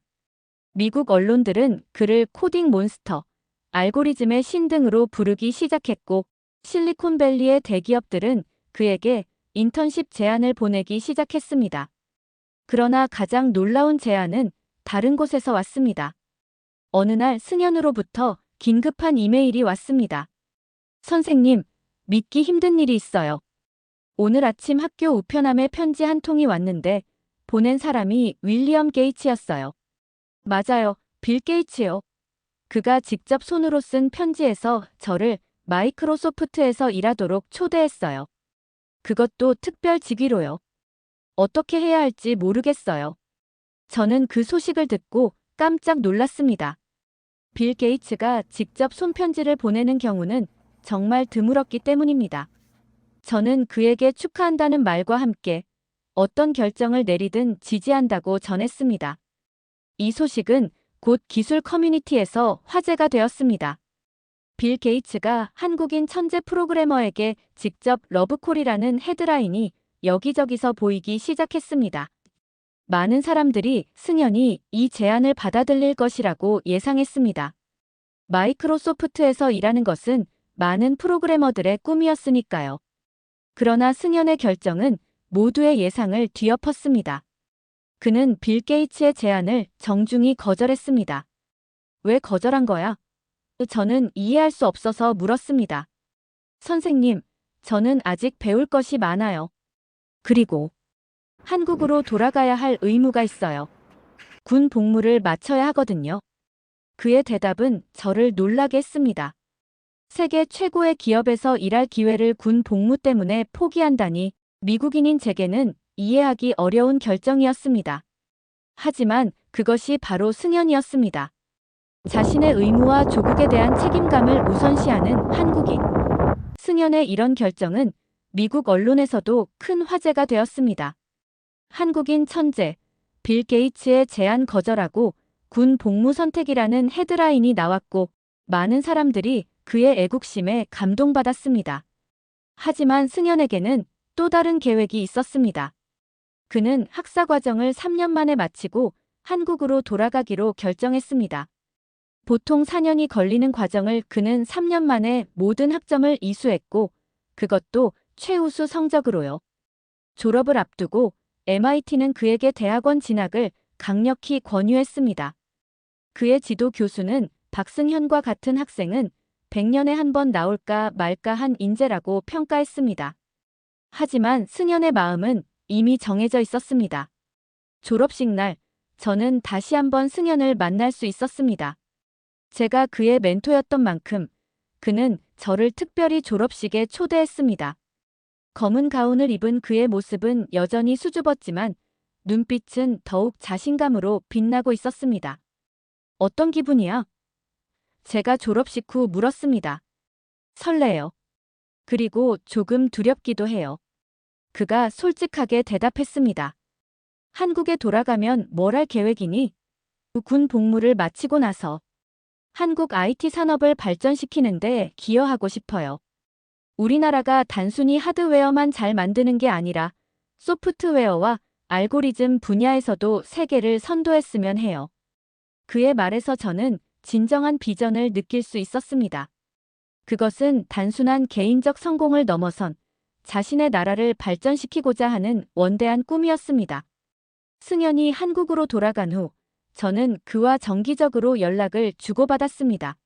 미국 언론들은 그를 코딩 몬스터, 알고리즘의 신 등으로 부르기 시작했고 실리콘밸리의 대기업들은 그에게 인턴십 제안을 보내기 시작했습니다. 그러나 가장 놀라운 제안은 다른 곳에서 왔습니다. 어느 날 승현으로부터 긴급한 이메일이 왔습니다. 선생님, 믿기 힘든 일이 있어요. 오늘 아침 학교 우편함에 편지 한 통이 왔는데 보낸 사람이 윌리엄 게이츠였어요. 맞아요, 빌 게이츠요. 그가 직접 손으로 쓴 편지에서 저를 마이크로소프트에서 일하도록 초대했어요. 그것도 특별 직위로요. 어떻게 해야 할지 모르겠어요. 저는 그 소식을 듣고 깜짝 놀랐습니다. 빌 게이츠가 직접 손편지를 보내는 경우는 정말 드물었기 때문입니다. 저는 그에게 축하한다는 말과 함께 어떤 결정을 내리든 지지한다고 전했습니다. 이 소식은 곧 기술 커뮤니티에서 화제가 되었습니다. 빌 게이츠가 한국인 천재 프로그래머에게 직접 러브콜이라는 헤드라인이 여기저기서 보이기 시작했습니다. 많은 사람들이 승현이 이 제안을 받아들일 것이라고 예상했습니다. 마이크로소프트에서 일하는 것은 많은 프로그래머들의 꿈이었으니까요. 그러나 승현의 결정은 모두의 예상을 뒤엎었습니다. 그는 빌 게이츠의 제안을 정중히 거절했습니다. 왜 거절한 거야? 저는 이해할 수 없어서 물었습니다. 선생님, 저는 아직 배울 것이 많아요. 그리고 한국으로 돌아가야 할 의무가 있어요. 군 복무를 마쳐야 하거든요. 그의 대답은 저를 놀라게 했습니다. 세계 최고의 기업에서 일할 기회를 군 복무 때문에 포기한다니 미국인인 제게는 이해하기 어려운 결정이었습니다. 하지만 그것이 바로 승현이었습니다. 자신의 의무와 조국에 대한 책임감을 우선시하는 한국인. 승현의 이런 결정은 미국 언론에서도 큰 화제가 되었습니다. 한국인 천재, 빌 게이츠의 제안 거절하고 군 복무 선택이라는 헤드라인이 나왔고 많은 사람들이 그의 애국심에 감동받았습니다. 하지만 승현에게는 또 다른 계획이 있었습니다. 그는 학사 과정을 3년 만에 마치고 한국으로 돌아가기로 결정했습니다. 보통 4년이 걸리는 과정을 그는 3년 만에 모든 학점을 이수했고 그것도 최우수 성적으로요. 졸업을 앞두고 MIT는 그에게 대학원 진학을 강력히 권유했습니다. 그의 지도 교수는 박승현과 같은 학생은 100년에 한 번 나올까 말까 한 인재라고 평가했습니다. 하지만 승현의 마음은 이미 정해져 있었습니다. 졸업식 날, 저는 다시 한번 승현을 만날 수 있었습니다. 제가 그의 멘토였던 만큼 그는 저를 특별히 졸업식에 초대했습니다. 검은 가운을 입은 그의 모습은 여전히 수줍었지만 눈빛은 더욱 자신감으로 빛나고 있었습니다. 어떤 기분이야? 제가 졸업식 후 물었습니다. 설레요. 그리고 조금 두렵기도 해요. 그가 솔직하게 대답했습니다. 한국에 돌아가면 뭘 할 계획이니? 군 복무를 마치고 나서 한국 IT 산업을 발전시키는데 기여하고 싶어요. 우리나라가 단순히 하드웨어만 잘 만드는 게 아니라 소프트웨어와 알고리즘 분야에서도 세계를 선도했으면 해요. 그의 말에서 저는 진정한 비전을 느낄 수 있었습니다. 그것은 단순한 개인적 성공을 넘어선 자신의 나라를 발전시키고자 하는 원대한 꿈이었습니다. 승연이 한국으로 돌아간 후 저는 그와 정기적으로 연락을 주고받았습니다.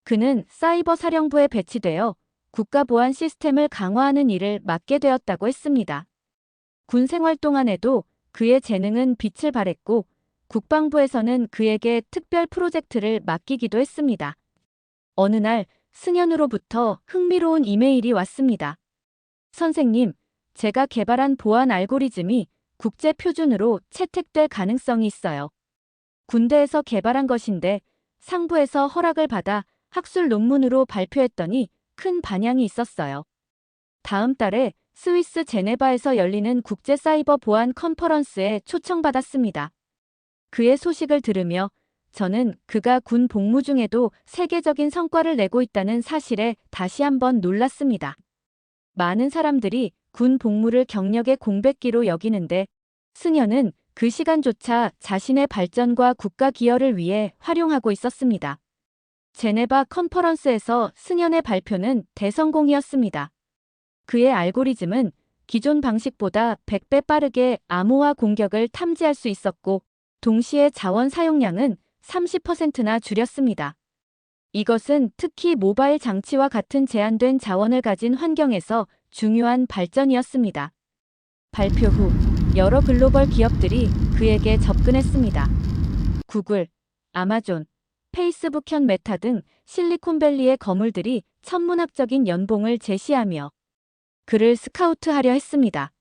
그는 사이버 사령부에 배치되어 국가 보안 시스템을 강화하는 일을 맡게 되었다고 했습니다. 군 생활 동안에도 그의 재능은 빛을 발했고 국방부에서는 그에게 특별 프로젝트를 맡기기도 했습니다. 어느 날 승연으로부터 흥미로운 이메일이 왔습니다. 선생님, 제가 개발한 보안 알고리즘이 국제 표준으로 채택될 가능성이 있어요. 군대에서 개발한 것인데 상부에서 허락을 받아 학술 논문으로 발표했더니 큰 반향이 있었어요. 다음 달에 스위스 제네바에서 열리는 국제 사이버 보안 컨퍼런스에 초청받았습니다. 그의 소식을 들으며 저는 그가 군 복무 중에도 세계적인 성과를 내고 있다는 사실에 다시 한번 놀랐습니다. 많은 사람들이 군 복무를 경력의 공백기로 여기는데 승연은 그 시간조차 자신의 발전과 국가 기여를 위해 활용하고 있었습니다. 제네바 컨퍼런스에서 승연의 발표는 대성공이었습니다. 그의 알고리즘은 기존 방식보다 100배 빠르게 암호화 공격을 탐지할 수 있었고 동시에 자원 사용량은 30%나 줄였습니다. 이것은 특히 모바일 장치와 같은 제한된 자원을 가진 환경에서 중요한 발전이었습니다. 발표 후 여러 글로벌 기업들이 그에게 접근했습니다. 구글, 아마존, 페이스북 현 메타 등 실리콘밸리의 거물들이 천문학적인 연봉을 제시하며 그를 스카우트하려 했습니다.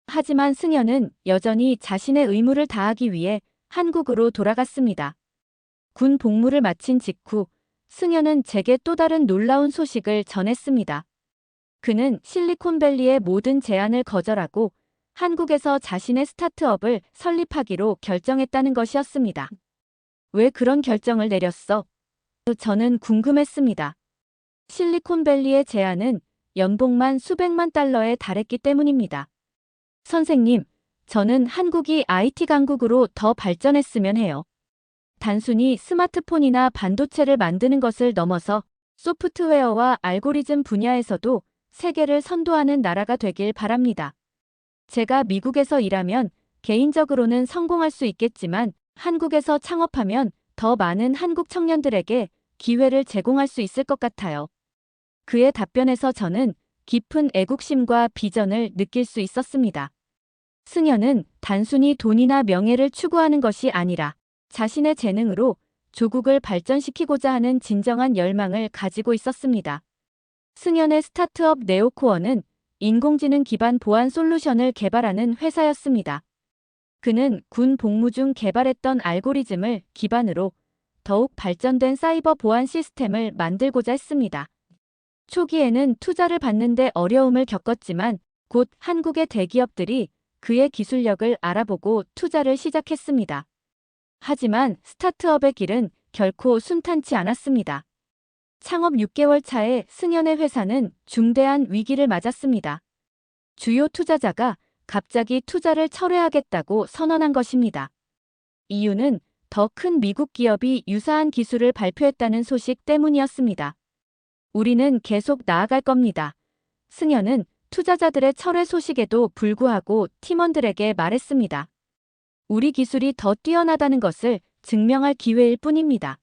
하지만 승연은 여전히 자신의 의무를 다하기 위해 한국으로 돌아갔습니다. 군 복무를 마친 직후 승연은 제게 또 다른 놀라운 소식을 전했습니다. 그는 실리콘밸리의 모든 제안을 거절하고 한국에서 자신의 스타트업을 설립하기로 결정했다는 것이었습니다. 왜 그런 결정을 내렸어? 저는 궁금했습니다. 실리콘밸리의 제안은 연봉만 수백만 달러에 달했기 때문입니다. 선생님, 저는 한국이 IT 강국으로 더 발전했으면 해요. 단순히 스마트폰이나 반도체를 만드는 것을 넘어서 소프트웨어와 알고리즘 분야에서도 세계를 선도하는 나라가 되길 바랍니다. 제가 미국에서 일하면 개인적으로는 성공할 수 있겠지만 한국에서 창업하면 더 많은 한국 청년들에게 기회를 제공할 수 있을 것 같아요. 그의 답변에서 저는 깊은 애국심과 비전을 느낄 수 있었습니다. 승연은 단순히 돈이나 명예를 추구하는 것이 아니라 자신의 재능으로 조국을 발전시키고자 하는 진정한 열망을 가지고 있었습니다. 승연의 스타트업 네오코어는 인공지능 기반 보안 솔루션을 개발하는 회사였습니다. 그는 군 복무 중 개발했던 알고리즘을 기반으로 더욱 발전된 사이버 보안 시스템을 만들고자 했습니다. 초기에는 투자를 받는데 어려움을 겪었지만 곧 한국의 대기업들이 그의 기술력을 알아보고 투자를 시작했습니다. 하지만 스타트업의 길은 결코 순탄치 않았습니다. 창업 6개월 차에 승연의 회사는 중대한 위기를 맞았습니다. 주요 투자자가 갑자기 투자를 철회하겠다고 선언한 것입니다. 이유는 더 큰 미국 기업이 유사한 기술을 발표했다는 소식 때문이었습니다. 우리는 계속 나아갈 겁니다. 승연은 투자자들의 철회 소식에도 불구하고 팀원들에게 말했습니다. 우리 기술이 더 뛰어나다는 것을 증명할 기회일 뿐입니다.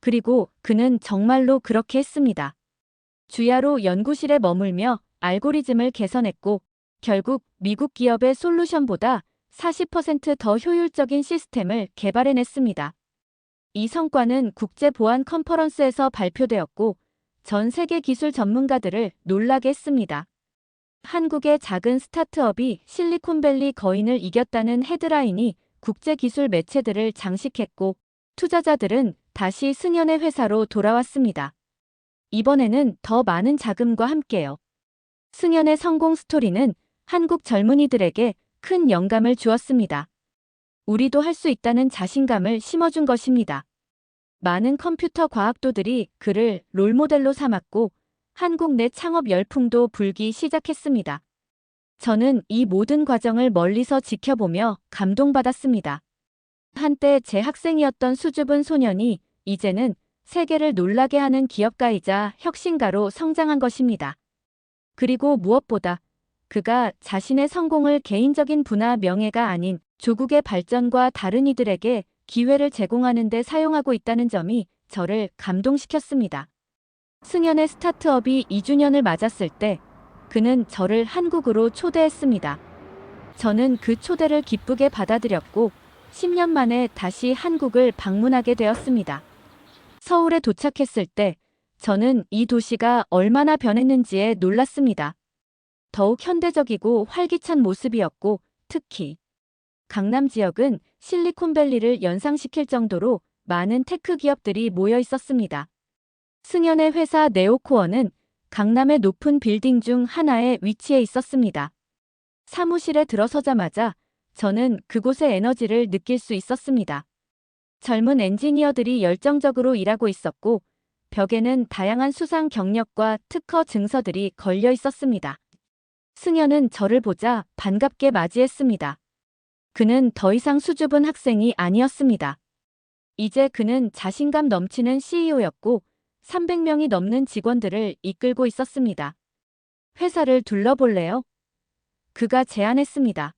그리고 그는 정말로 그렇게 했습니다. 주야로 연구실에 머물며 알고리즘을 개선했고 결국 미국 기업의 솔루션보다 40%더 효율적인 시스템을 개발해냈습니다. 이 성과는 국제보안 컨퍼런스에서 발표되었고 전 세계 기술 전문가들을 놀라게 했습니다. 한국의 작은 스타트업이 실리콘밸리 거인을 이겼다는 헤드라인이 국제기술 매체들을 장식했고 투자자들은 다시 승연의 회사로 돌아왔습니다. 이번에는 더 많은 자금과 함께요. 승연의 성공 스토리는 한국 젊은이들에게 큰 영감을 주었습니다. 우리도 할 수 있다는 자신감을 심어준 것입니다. 많은 컴퓨터 과학도들이 그를 롤모델로 삼았고 한국 내 창업 열풍도 불기 시작했습니다. 저는 이 모든 과정을 멀리서 지켜보며 감동받았습니다. 한때 제 학생이었던 수줍은 소년이 이제는 세계를 놀라게 하는 기업가이자 혁신가로 성장한 것입니다. 그리고 무엇보다 그가 자신의 성공을 개인적인 부나 명예가 아닌 조국의 발전과 다른 이들에게 기회를 제공하는 데 사용하고 있다는 점이 저를 감동시켰습니다. 승연의 스타트업이 2주년을 맞았을 때 그는 저를 한국으로 초대했습니다. 저는 그 초대를 기쁘게 받아들였고 10년 만에 다시 한국을 방문하게 되었습니다. 서울에 도착했을 때 저는 이 도시가 얼마나 변했는지에 놀랐습니다. 더욱 현대적이고 활기찬 모습이었고 특히 강남 지역은 실리콘밸리를 연상시킬 정도로 많은 테크 기업들이 모여 있었습니다. 승연의 회사 네오코어는 강남의 높은 빌딩 중 하나에 위치해 있었습니다. 사무실에 들어서자마자 저는 그곳의 에너지를 느낄 수 있었습니다. 젊은 엔지니어들이 열정적으로 일하고 있었고 벽에는 다양한 수상 경력과 특허 증서들이 걸려 있었습니다. 승연은 저를 보자 반갑게 맞이했습니다. 그는 더 이상 수줍은 학생이 아니었습니다. 이제 그는 자신감 넘치는 CEO였고 300명이 넘는 직원들을 이끌고 있었습니다. 회사를 둘러볼래요? 그가 제안했습니다.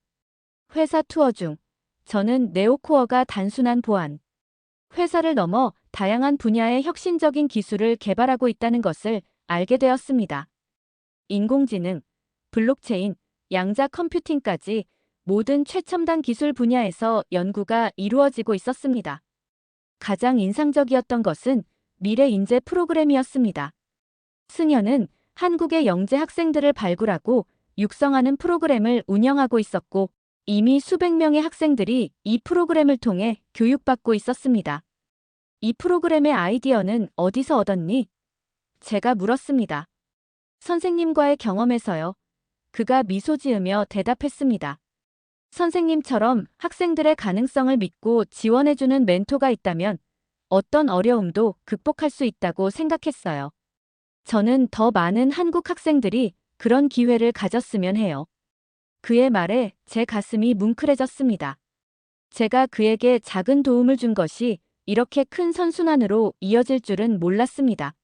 회사 투어 중 저는 네오코어가 단순한 보안, 회사를 넘어 다양한 분야의 혁신적인 기술을 개발하고 있다는 것을 알게 되었습니다. 인공지능, 블록체인, 양자 컴퓨팅까지 모든 최첨단 기술 분야에서 연구가 이루어지고 있었습니다. 가장 인상적이었던 것은 미래 인재 프로그램이었습니다. 승연은 한국의 영재 학생들을 발굴하고 육성하는 프로그램을 운영하고 있었고 이미 수백 명의 학생들이 이 프로그램을 통해 교육받고 있었습니다. 이 프로그램의 아이디어는 어디서 얻었니? 제가 물었습니다. 선생님과의 경험에서요. 그가 미소 지으며 대답했습니다. 선생님처럼 학생들의 가능성을 믿고 지원해주는 멘토가 있다면 어떤 어려움도 극복할 수 있다고 생각했어요. 저는 더 많은 한국 학생들이 그런 기회를 가졌으면 해요. 그의 말에 제 가슴이 뭉클해졌습니다. 제가 그에게 작은 도움을 준 것이 이렇게 큰 선순환으로 이어질 줄은 몰랐습니다.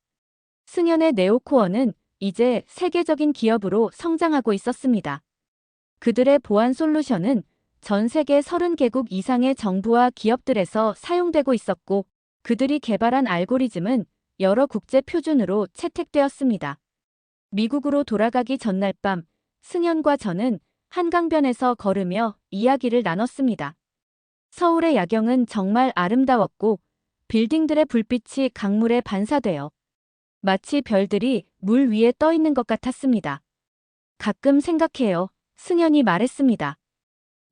승연의 네오코어는 이제 세계적인 기업으로 성장하고 있었습니다. 그들의 보안 솔루션은 전 세계 30개국 이상의 정부와 기업들에서 사용되고 있었고 그들이 개발한 알고리즘은 여러 국제 표준으로 채택되었습니다. 미국으로 돌아가기 전날 밤 승연과 저는 한강변에서 걸으며 이야기를 나눴습니다. 서울의 야경은 정말 아름다웠고 빌딩들의 불빛이 강물에 반사되어 마치 별들이 물 위에 떠 있는 것 같았습니다. 가끔 생각해요. 승연이 말했습니다.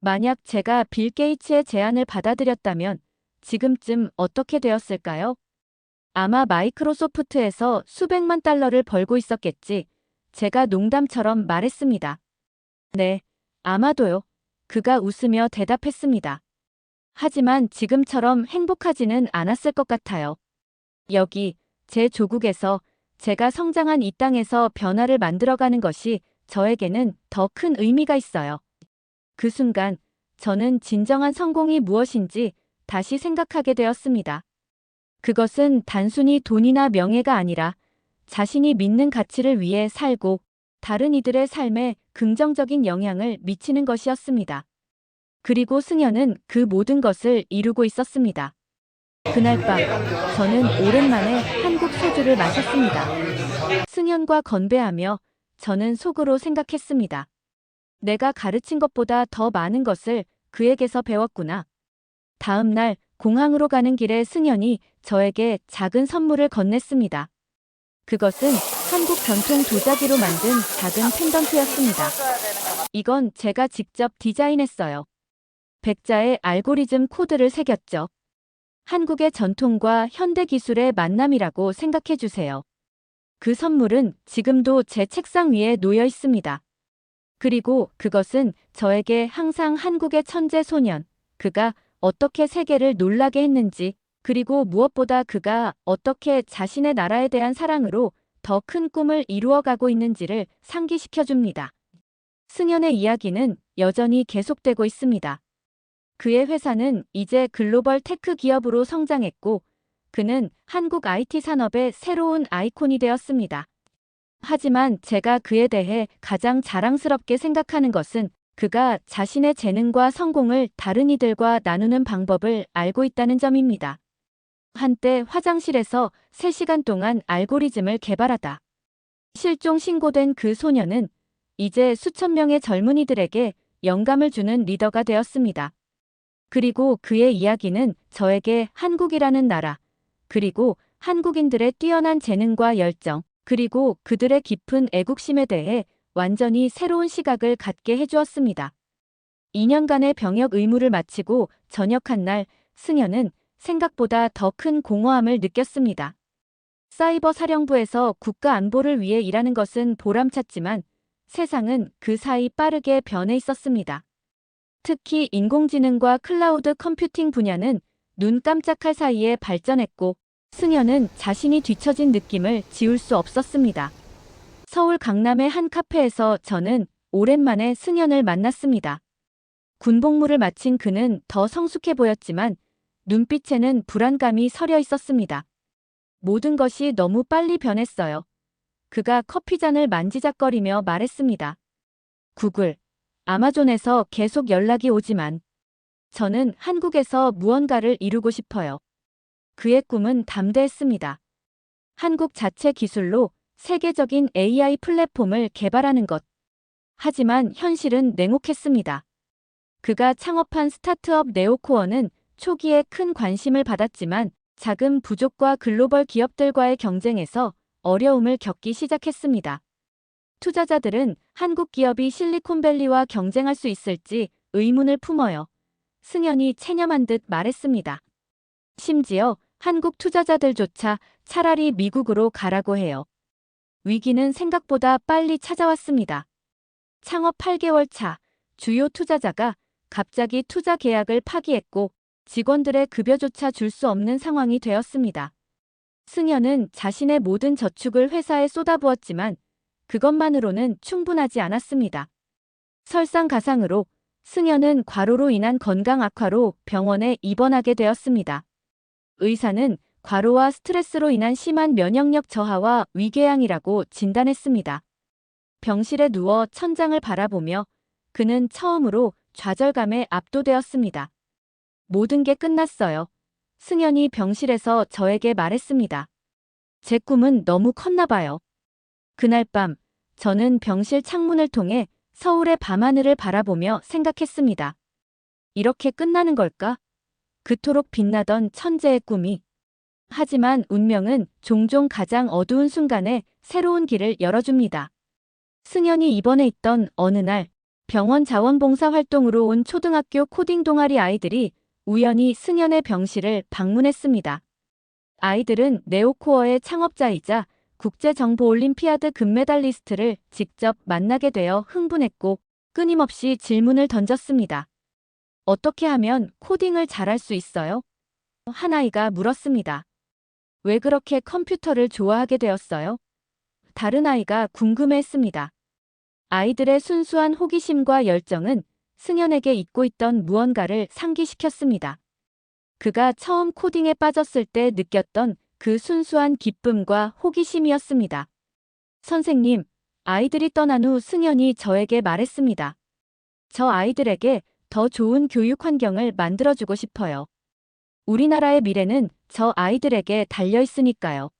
만약 제가 빌 게이츠의 제안을 받아들였다면 지금쯤 어떻게 되었을까요? 아마 마이크로소프트에서 수백만 달러를 벌고 있었겠지. 제가 농담처럼 말했습니다. 네, 아마도요. 그가 웃으며 대답했습니다. 하지만 지금처럼 행복하지는 않았을 것 같아요. 여기, 제 조국에서 제가 성장한 이 땅에서 변화를 만들어가는 것이 저에게는 더 큰 의미가 있어요. 그 순간 저는 진정한 성공이 무엇인지 다시 생각하게 되었습니다. 그것은 단순히 돈이나 명예가 아니라 자신이 믿는 가치를 위해 살고 다른 이들의 삶에 긍정적인 영향을 미치는 것이었습니다. 그리고 승연은 그 모든 것을 이루고 있었습니다. 그날 밤 저는 오랜만에 한국 소주를 마셨습니다. 승연과 건배하며 저는 속으로 생각했습니다. 내가 가르친 것보다 더 많은 것을 그에게서 배웠구나. 다음 날 공항으로 가는 길에 승연이 저에게 작은 선물을 건넸습니다. 그것은 한국 전통 도자기로 만든 작은 펜던트였습니다. 이건 제가 직접 디자인했어요. 백자의 알고리즘 코드를 새겼죠. 한국의 전통과 현대 기술의 만남이라고 생각해 주세요. 그 선물은 지금도 제 책상 위에 놓여 있습니다. 그리고 그것은 저에게 항상 한국의 천재 소년, 그가 어떻게 세계를 놀라게 했는지, 그리고 무엇보다 그가 어떻게 자신의 나라에 대한 사랑으로 더 큰 꿈을 이루어가고 있는지를 상기시켜 줍니다. 승연의 이야기는 여전히 계속되고 있습니다. 그의 회사는 이제 글로벌 테크 기업으로 성장했고, 그는 한국 IT 산업의 새로운 아이콘이 되었습니다. 하지만 제가 그에 대해 가장 자랑스럽게 생각하는 것은 그가 자신의 재능과 성공을 다른 이들과 나누는 방법을 알고 있다는 점입니다. 한때 화장실에서 3시간 동안 알고리즘을 개발하다 실종 신고된 그 소녀는 이제 수천 명의 젊은이들에게 영감을 주는 리더가 되었습니다. 그리고 그의 이야기는 저에게 한국이라는 나라, 그리고 한국인들의 뛰어난 재능과 열정, 그리고 그들의 깊은 애국심에 대해 완전히 새로운 시각을 갖게 해주었습니다. 2년간의 병역 의무를 마치고 전역한 날, 승현은 생각보다 더 큰 공허함을 느꼈습니다. 사이버 사령부에서 국가 안보를 위해 일하는 것은 보람찼지만 세상은 그 사이 빠르게 변해 있었습니다. 특히 인공지능과 클라우드 컴퓨팅 분야는 눈 깜짝할 사이에 발전했고 승현은 자신이 뒤처진 느낌을 지울 수 없었습니다. 서울 강남의 한 카페에서 저는 오랜만에 승현을 만났습니다. 군복무를 마친 그는 더 성숙해 보였지만 눈빛에는 불안감이 서려 있었습니다. 모든 것이 너무 빨리 변했어요. 그가 커피잔을 만지작거리며 말했습니다. 구글, 아마존에서 계속 연락이 오지만 저는 한국에서 무언가를 이루고 싶어요. 그의 꿈은 담대했습니다. 한국 자체 기술로 세계적인 AI 플랫폼을 개발하는 것. 하지만 현실은 냉혹했습니다. 그가 창업한 스타트업 네오코어는 초기에 큰 관심을 받았지만 자금 부족과 글로벌 기업들과의 경쟁에서 어려움을 겪기 시작했습니다. 투자자들은 한국 기업이 실리콘밸리와 경쟁할 수 있을지 의문을 품어요. 승현이 체념한 듯 말했습니다. 심지어 한국 투자자들조차 차라리 미국으로 가라고 해요. 위기는 생각보다 빨리 찾아왔습니다. 창업 8개월 차, 주요 투자자가 갑자기 투자 계약을 파기했고 직원들의 급여조차 줄 수 없는 상황이 되었습니다. 승현은 자신의 모든 저축을 회사에 쏟아부었지만 그것만으로는 충분하지 않았습니다. 설상가상으로 승현은 과로로 인한 건강 악화로 병원에 입원하게 되었습니다. 의사는 과로와 스트레스로 인한 심한 면역력 저하와 위궤양이라고 진단했습니다. 병실에 누워 천장을 바라보며 그는 처음으로 좌절감에 압도되었습니다. 모든 게 끝났어요. 승현이 병실에서 저에게 말했습니다. 제 꿈은 너무 컸나 봐요. 그날 밤 저는 병실 창문을 통해 서울의 밤하늘을 바라보며 생각했습니다. 이렇게 끝나는 걸까? 그토록 빛나던 천재의 꿈이. 하지만 운명은 종종 가장 어두운 순간에 새로운 길을 열어줍니다. 승현이 입원해 있던 어느 날 병원 자원봉사 활동으로 온 초등학교 코딩 동아리 아이들이 우연히 승현의 병실을 방문했습니다. 아이들은 네오코어의 창업자이자 국제정보올림피아드 금메달리스트를 직접 만나게 되어 흥분했고 끊임없이 질문을 던졌습니다. 어떻게 하면 코딩을 잘할 수 있어요? 한 아이가 물었습니다. 왜 그렇게 컴퓨터를 좋아하게 되었어요? 다른 아이가 궁금해했습니다. 아이들의 순수한 호기심과 열정은 승현에게 잊고 있던 무언가를 상기시켰습니다. 그가 처음 코딩에 빠졌을 때 느꼈던 그 순수한 기쁨과 호기심이었습니다. 선생님, 아이들이 떠난 후 승현이 저에게 말했습니다. 저 아이들에게 더 좋은 교육 환경을 만들어주고 싶어요. 우리나라의 미래는 저 아이들에게 달려 있으니까요.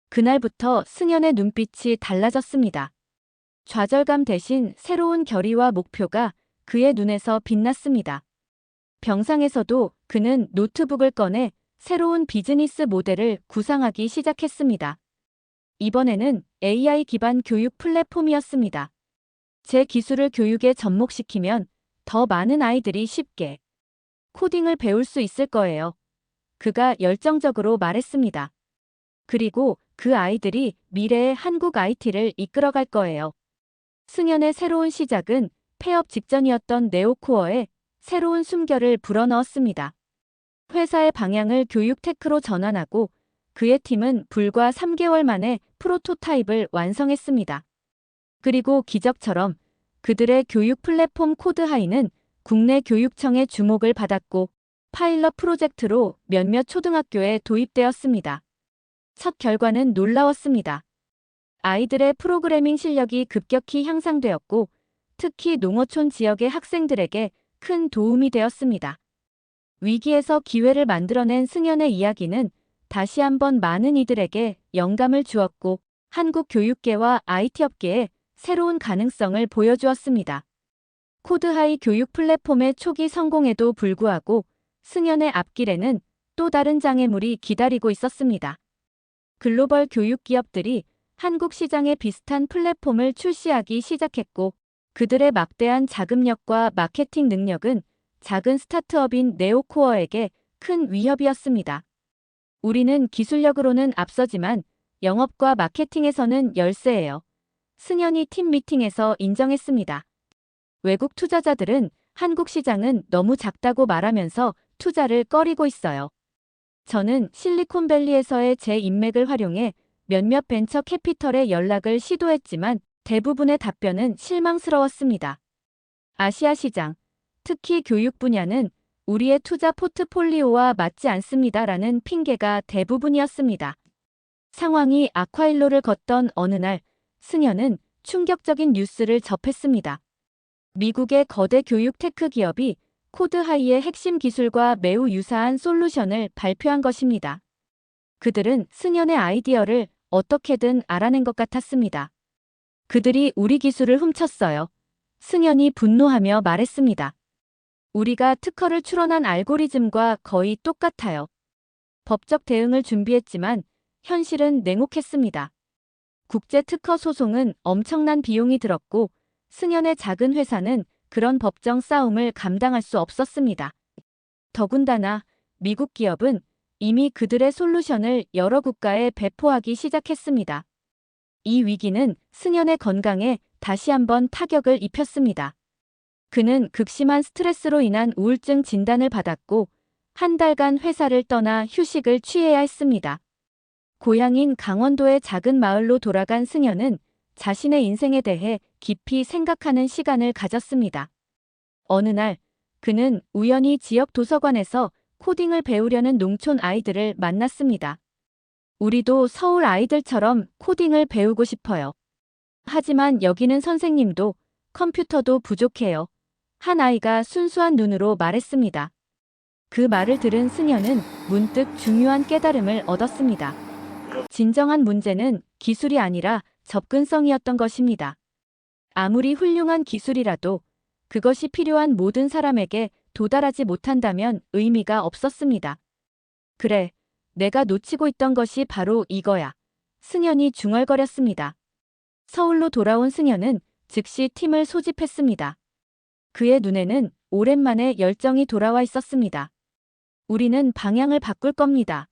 그날부터 승현의 눈빛이 달라졌습니다. 좌절감 대신 새로운 결의와 목표가 그의 눈에서 빛났습니다. 병상에서도 그는 노트북을 꺼내 새로운 비즈니스 모델을 구상하기 시작했습니다. 이번에는 AI 기반 교육 플랫폼이었습니다. 제 기술을 교육에 접목시키면 더 많은 아이들이 쉽게 코딩을 배울 수 있을 거예요. 그가 열정적으로 말했습니다. 그리고 그 아이들이 미래의 한국 IT를 이끌어갈 거예요. 승현의 새로운 시작은 폐업 직전이었던 네오코어에 새로운 숨결을 불어넣었습니다. 회사의 방향을 교육 테크로 전환하고 그의 팀은 불과 3개월 만에 프로토타입을 완성했습니다. 그리고 기적처럼 그들의 교육 플랫폼 코드하이는 국내 교육청의 주목을 받았고 파일럿 프로젝트로 몇몇 초등학교에 도입되었습니다. 첫 결과는 놀라웠습니다. 아이들의 프로그래밍 실력이 급격히 향상되었고, 특히 농어촌 지역의 학생들에게 큰 도움이 되었습니다. 위기에서 기회를 만들어낸 승연의 이야기는 다시 한번 많은 이들에게 영감을 주었고, 한국 교육계와 IT 업계에 새로운 가능성을 보여주었습니다. 코드하이 교육 플랫폼의 초기 성공에도 불구하고 승연의 앞길에는 또 다른 장애물이 기다리고 있었습니다. 글로벌 교육 기업들이 한국 시장에 비슷한 플랫폼을 출시하기 시작했고, 그들의 막대한 자금력과 마케팅 능력은 작은 스타트업인 네오코어에게 큰 위협이었습니다. 우리는 기술력으로는 앞서지만 영업과 마케팅에서는 열세예요. 승연이 팀 미팅에서 인정했습니다. 외국 투자자들은 한국 시장은 너무 작다고 말하면서 투자를 꺼리고 있어요. 저는 실리콘밸리에서의 제 인맥을 활용해 몇몇 벤처 캐피털에 연락을 시도했지만 대부분의 답변은 실망스러웠습니다. 아시아 시장, 특히 교육 분야는 우리의 투자 포트폴리오와 맞지 않습니다라는 핑계가 대부분이었습니다. 상황이 악화일로를 걷던 어느 날, 승연은 충격적인 뉴스를 접했습니다. 미국의 거대 교육 테크 기업이 코드하이의 핵심 기술과 매우 유사한 솔루션을 발표한 것입니다. 그들은 승연의 아이디어를 어떻게든 알아낸 것 같았습니다. 그들이 우리 기술을 훔쳤어요. 승연이 분노하며 말했습니다. 우리가 특허를 출원한 알고리즘과 거의 똑같아요. 법적 대응을 준비했지만 현실은 냉혹했습니다. 국제 특허 소송은 엄청난 비용이 들었고 승연의 작은 회사는 그런 법정 싸움을 감당할 수 없었습니다. 더군다나 미국 기업은 이미 그들의 솔루션을 여러 국가에 배포하기 시작했습니다. 이 위기는 승연의 건강에 다시 한번 타격을 입혔습니다. 그는 극심한 스트레스로 인한 우울증 진단을 받았고 한 달간 회사를 떠나 휴식을 취해야 했습니다. 고향인 강원도의 작은 마을로 돌아간 승연은 자신의 인생에 대해 깊이 생각하는 시간을 가졌습니다. 어느 날 그는 우연히 지역 도서관에서 코딩을 배우려는 농촌 아이들을 만났습니다. 우리도 서울 아이들처럼 코딩을 배우고 싶어요. 하지만 여기는 선생님도 컴퓨터도 부족해요. 한 아이가 순수한 눈으로 말했습니다. 그 말을 들은 승연은 문득 중요한 깨달음을 얻었습니다. 진정한 문제는 기술이 아니라 접근성이었던 것입니다. 아무리 훌륭한 기술이라도 그것이 필요한 모든 사람에게 도달하지 못한다면 의미가 없었습니다. 그래, 내가 놓치고 있던 것이 바로 이거야. 승연이 중얼거렸습니다. 서울로 돌아온 승연은 즉시 팀을 소집했습니다. 그의 눈에는 오랜만에 열정이 돌아와 있었습니다. 우리는 방향을 바꿀 겁니다.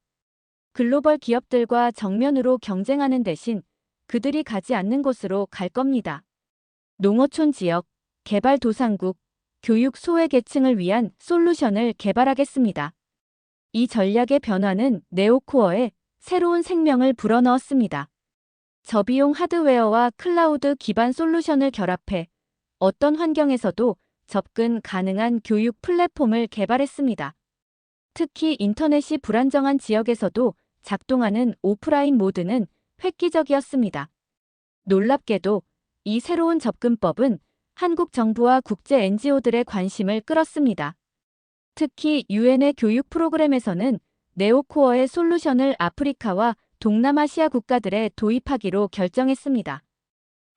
글로벌 기업들과 정면으로 경쟁하는 대신 그들이 가지 않는 곳으로 갈 겁니다. 농어촌 지역, 개발도상국, 교육 소외계층을 위한 솔루션을 개발하겠습니다. 이 전략의 변화는 네오코어에 새로운 생명을 불어넣었습니다. 저비용 하드웨어와 클라우드 기반 솔루션을 결합해 어떤 환경에서도 접근 가능한 교육 플랫폼을 개발했습니다. 특히 인터넷이 불안정한 지역에서도 작동하는 오프라인 모드는 획기적이었습니다. 놀랍게도 이 새로운 접근법은 한국 정부와 국제 NGO들의 관심을 끌었습니다. 특히 유엔의 교육 프로그램에서는 네오코어의 솔루션을 아프리카와 동남아시아 국가들에 도입하기로 결정했습니다.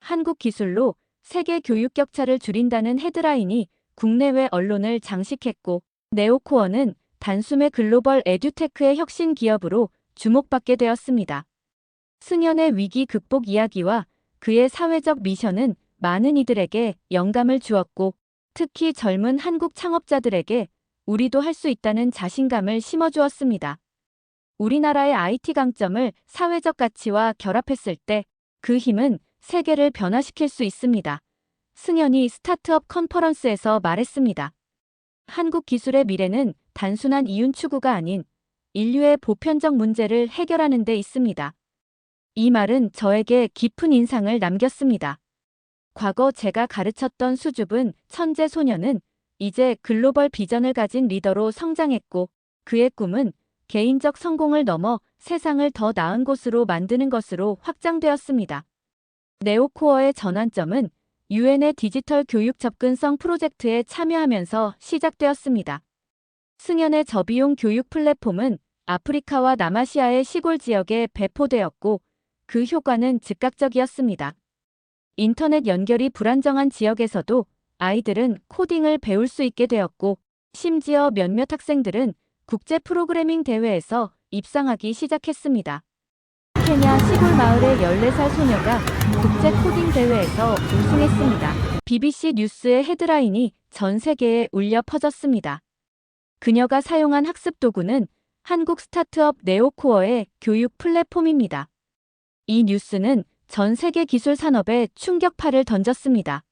한국 기술로 세계 교육 격차를 줄인다는 헤드라인이 국내외 언론을 장식했고 네오코어는 단숨에 글로벌 에듀테크의 혁신 기업으로 주목받게 되었습니다. 승연의 위기 극복 이야기와 그의 사회적 미션은 많은 이들에게 영감을 주었고 특히 젊은 한국 창업자들에게 우리도 할 수 있다는 자신감을 심어주었습니다. 우리나라의 IT 강점을 사회적 가치와 결합했을 때 그 힘은 세계를 변화시킬 수 있습니다. 승연이 스타트업 컨퍼런스에서 말했습니다. 한국 기술의 미래는 단순한 이윤 추구가 아닌 인류의 보편적 문제를 해결하는 데 있습니다. 이 말은 저에게 깊은 인상을 남겼습니다. 과거 제가 가르쳤던 수줍은 천재 소녀는 이제 글로벌 비전을 가진 리더로 성장했고 그의 꿈은 개인적 성공을 넘어 세상을 더 나은 곳으로 만드는 것으로 확장되었습니다. 네오코어의 전환점은 유엔의 디지털 교육 접근성 프로젝트에 참여하면서 시작되었습니다. 승연의 저비용 교육 플랫폼은 아프리카와 남아시아의 시골 지역에 배포되었고 그 효과는 즉각적이었습니다. 인터넷 연결이 불안정한 지역에서도 아이들은 코딩을 배울 수 있게 되었고 심지어 몇몇 학생들은 국제 프로그래밍 대회에서 입상하기 시작했습니다. 케냐 시골 마을의 14살 소녀가 국제 코딩 대회에서 우승했습니다. BBC 뉴스의 헤드라인이 전 세계에 울려 퍼졌습니다. 그녀가 사용한 학습 도구는 한국 스타트업 네오코어의 교육 플랫폼입니다. 이 뉴스는 전 세계 기술 산업에 충격파를 던졌습니다.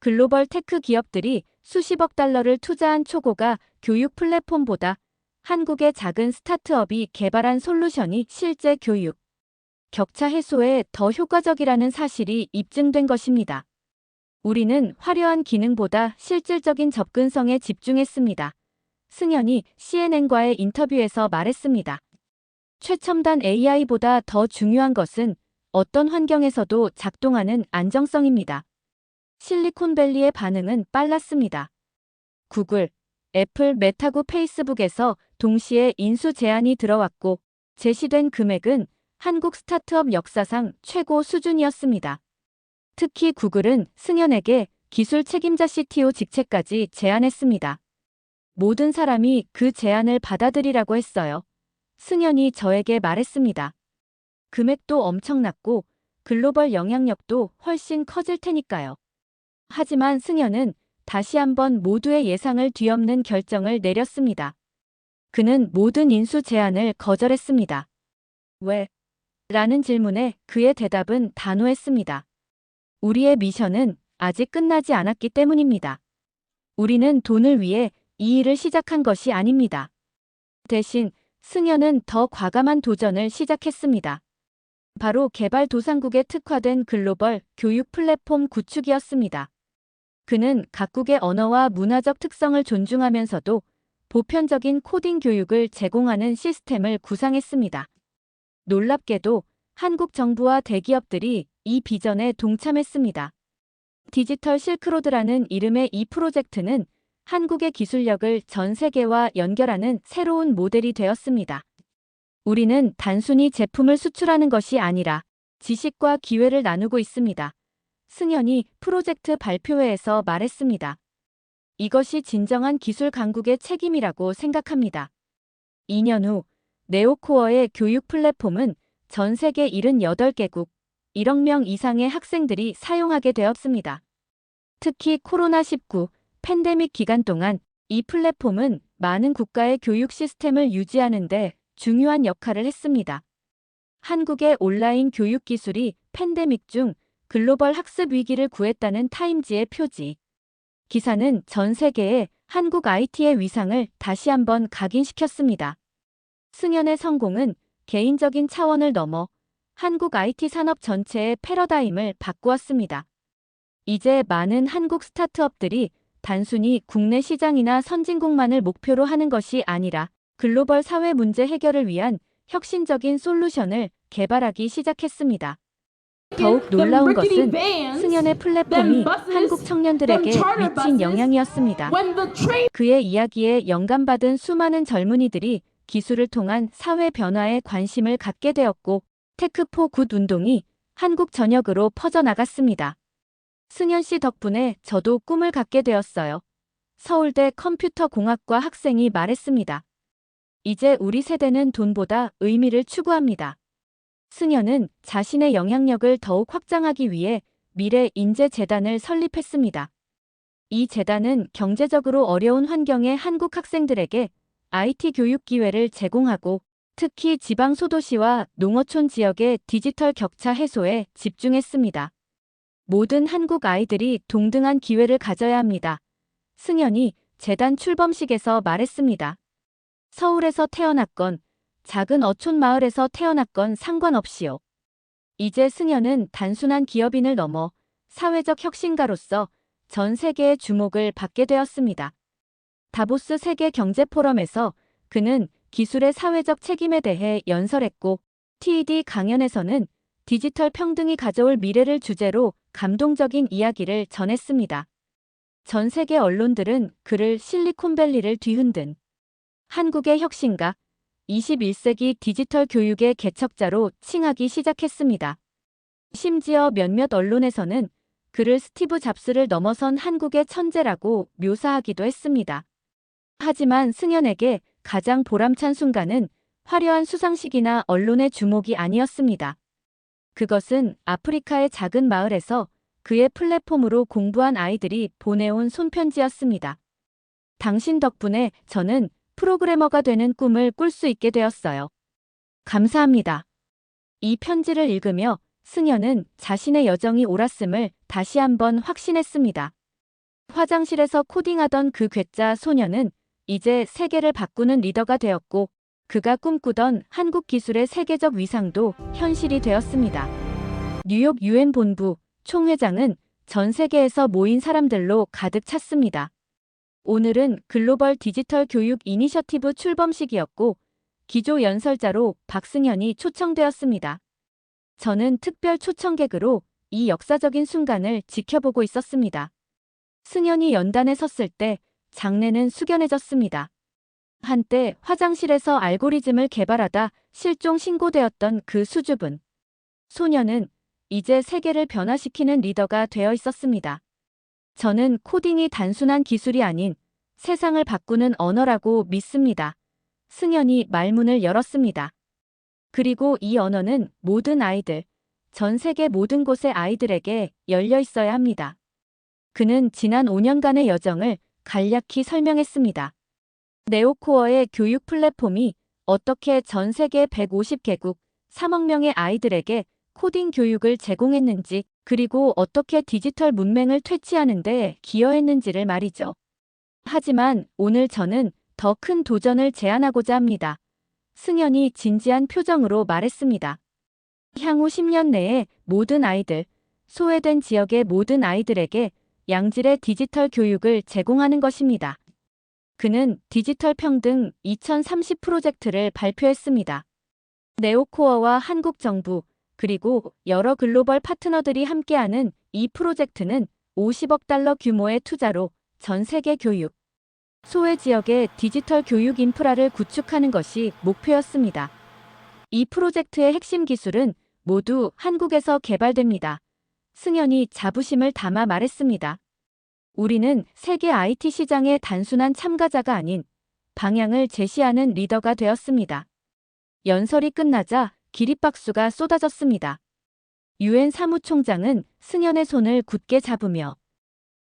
글로벌 테크 기업들이 수십억 달러를 투자한 초고가 교육 플랫폼보다 한국의 작은 스타트업이 개발한 솔루션이 실제 교육, 격차 해소에 더 효과적이라는 사실이 입증된 것입니다. 우리는 화려한 기능보다 실질적인 접근성에 집중했습니다. 승연이 CNN과의 인터뷰에서 말했습니다. 최첨단 AI보다 더 중요한 것은 어떤 환경에서도 작동하는 안정성입니다. 실리콘밸리의 반응은 빨랐습니다. 구글, 애플, 메타구, 페이스북에서 동시에 인수 제안이 들어왔고 제시된 금액은 한국 스타트업 역사상 최고 수준이었습니다. 특히 구글은 승연에게 기술 책임자 CTO 직책까지 제안했습니다. 모든 사람이 그 제안을 받아들이라고 했어요. 승연이 저에게 말했습니다. 금액도 엄청났고 글로벌 영향력도 훨씬 커질 테니까요. 하지만 승연은 다시 한번 모두의 예상을 뒤엎는 결정을 내렸습니다. 그는 모든 인수 제안을 거절했습니다. 왜? 라는 질문에 그의 대답은 단호했습니다. 우리의 미션은 아직 끝나지 않았기 때문입니다. 우리는 돈을 위해 이 일을 시작한 것이 아닙니다. 대신 승연은 더 과감한 도전을 시작했습니다. 바로 개발도상국에 특화된 글로벌 교육 플랫폼 구축이었습니다. 그는 각국의 언어와 문화적 특성을 존중하면서도 보편적인 코딩 교육을 제공하는 시스템을 구상했습니다. 놀랍게도 한국 정부와 대기업들이 이 비전에 동참했습니다. 디지털 실크로드라는 이름의 이 프로젝트는 한국의 기술력을 전 세계와 연결하는 새로운 모델이 되었습니다. 우리는 단순히 제품을 수출하는 것이 아니라 지식과 기회를 나누고 있습니다. 승연이 프로젝트 발표회에서 말했습니다. 이것이 진정한 기술 강국의 책임이라고 생각합니다. 2년 후 네오코어의 교육 플랫폼은 전 세계 78개국 1억 명 이상의 학생들이 사용하게 되었습니다. 특히 코로나19 팬데믹 기간 동안 이 플랫폼은 많은 국가의 교육 시스템을 유지하는 데 중요한 역할을 했습니다. 한국의 온라인 교육 기술이 팬데믹 중 글로벌 학습 위기를 구했다는 타임지의 표지. 기사는 전 세계에 한국 IT의 위상을 다시 한번 각인시켰습니다. 승연의 성공은 개인적인 차원을 넘어 한국 IT 산업 전체의 패러다임을 바꾸었습니다. 이제 많은 한국 스타트업들이 단순히 국내 시장이나 선진국만을 목표로 하는 것이 아니라 글로벌 사회 문제 해결을 위한 혁신적인 솔루션을 개발하기 시작했습니다. 더욱 놀라운 것은 승연의 플랫폼이 한국 청년들에게 미친 영향이었습니다. 그의 이야기에 영감받은 수많은 젊은이들이 기술을 통한 사회 변화에 관심을 갖게 되었고 테크4 굿 운동이 한국 전역으로 퍼져나갔습니다. 승연 씨 덕분에 저도 꿈을 갖게 되었어요. 서울대 컴퓨터공학과 학생이 말했습니다. 이제 우리 세대는 돈보다 의미를 추구합니다. 승연은 자신의 영향력을 더욱 확장하기 위해 미래인재재단을 설립했습니다. 이 재단은 경제적으로 어려운 환경의 한국 학생들에게 IT 교육 기회를 제공하고 특히 지방 소도시와 농어촌 지역의 디지털 격차 해소에 집중했습니다. 모든 한국 아이들이 동등한 기회를 가져야 합니다. 승연이 재단 출범식에서 말했습니다. 서울에서 태어났건 작은 어촌 마을에서 태어났건 상관없이요. 이제 승연은 단순한 기업인을 넘어 사회적 혁신가로서 전 세계의 주목을 받게 되었습니다. 다보스 세계 경제 포럼에서 그는 기술의 사회적 책임에 대해 연설했고, TED 강연에서는 디지털 평등이 가져올 미래를 주제로 감동적인 이야기를 전했습니다. 전 세계 언론들은 그를 실리콘밸리를 뒤흔든 한국의 혁신가, 21세기 디지털 교육의 개척자로 칭하기 시작했습니다. 심지어 몇몇 언론에서는 그를 스티브 잡스를 넘어선 한국의 천재라고 묘사하기도 했습니다. 하지만 승연에게 가장 보람찬 순간은 화려한 수상식이나 언론의 주목이 아니었습니다. 그것은 아프리카의 작은 마을에서 그의 플랫폼으로 공부한 아이들이 보내온 손편지였습니다. 당신 덕분에 저는 프로그래머가 되는 꿈을 꿀 수 있게 되었어요. 감사합니다. 이 편지를 읽으며 승연은 자신의 여정이 옳았음을 다시 한번 확신했습니다. 화장실에서 코딩하던 그 괴짜 소녀는 이제 세계를 바꾸는 리더가 되었고, 그가 꿈꾸던 한국 기술의 세계적 위상도 현실이 되었습니다. 뉴욕 유엔 본부 총회장은 전 세계에서 모인 사람들로 가득 찼습니다. 오늘은 글로벌 디지털 교육 이니셔티브 출범식이었고, 기조 연설자로 박승현이 초청되었습니다. 저는 특별 초청객으로 이 역사적인 순간을 지켜보고 있었습니다. 승현이 연단에 섰을 때 장내는 숙연해졌습니다. 한때 화장실에서 알고리즘을 개발하다 실종 신고되었던 그 수줍은 소녀는 이제 세계를 변화시키는 리더가 되어 있었습니다. 저는 코딩이 단순한 기술이 아닌 세상을 바꾸는 언어라고 믿습니다. 승현이 말문을 열었습니다. 그리고 이 언어는 모든 아이들, 전 세계 모든 곳의 아이들에게 열려 있어야 합니다. 그는 지난 5년간의 여정을 간략히 설명했습니다. 네오코어의 교육 플랫폼이 어떻게 전 세계 150개국 3억 명의 아이들에게 코딩 교육을 제공했는지, 그리고 어떻게 디지털 문맹을 퇴치하는 데 기여했는지를 말이죠. 하지만 오늘 저는 더 큰 도전을 제안하고자 합니다. 승현이 진지한 표정으로 말했습니다. 향후 10년 내에 모든 아이들, 소외된 지역의 모든 아이들에게 양질의 디지털 교육을 제공하는 것입니다. 그는 디지털 평등 2030 프로젝트를 발표했습니다. 네오코어와 한국 정부, 그리고 여러 글로벌 파트너들이 함께하는 이 프로젝트는 50억 달러 규모의 투자로 전 세계 교육, 소외 지역의 디지털 교육 인프라를 구축하는 것이 목표였습니다. 이 프로젝트의 핵심 기술은 모두 한국에서 개발됩니다. 승현이 자부심을 담아 말했습니다. 우리는 세계 IT 시장의 단순한 참가자가 아닌 방향을 제시하는 리더가 되었습니다. 연설이 끝나자 기립박수가 쏟아졌습니다. 유엔 사무총장은 승현의 손을 굳게 잡으며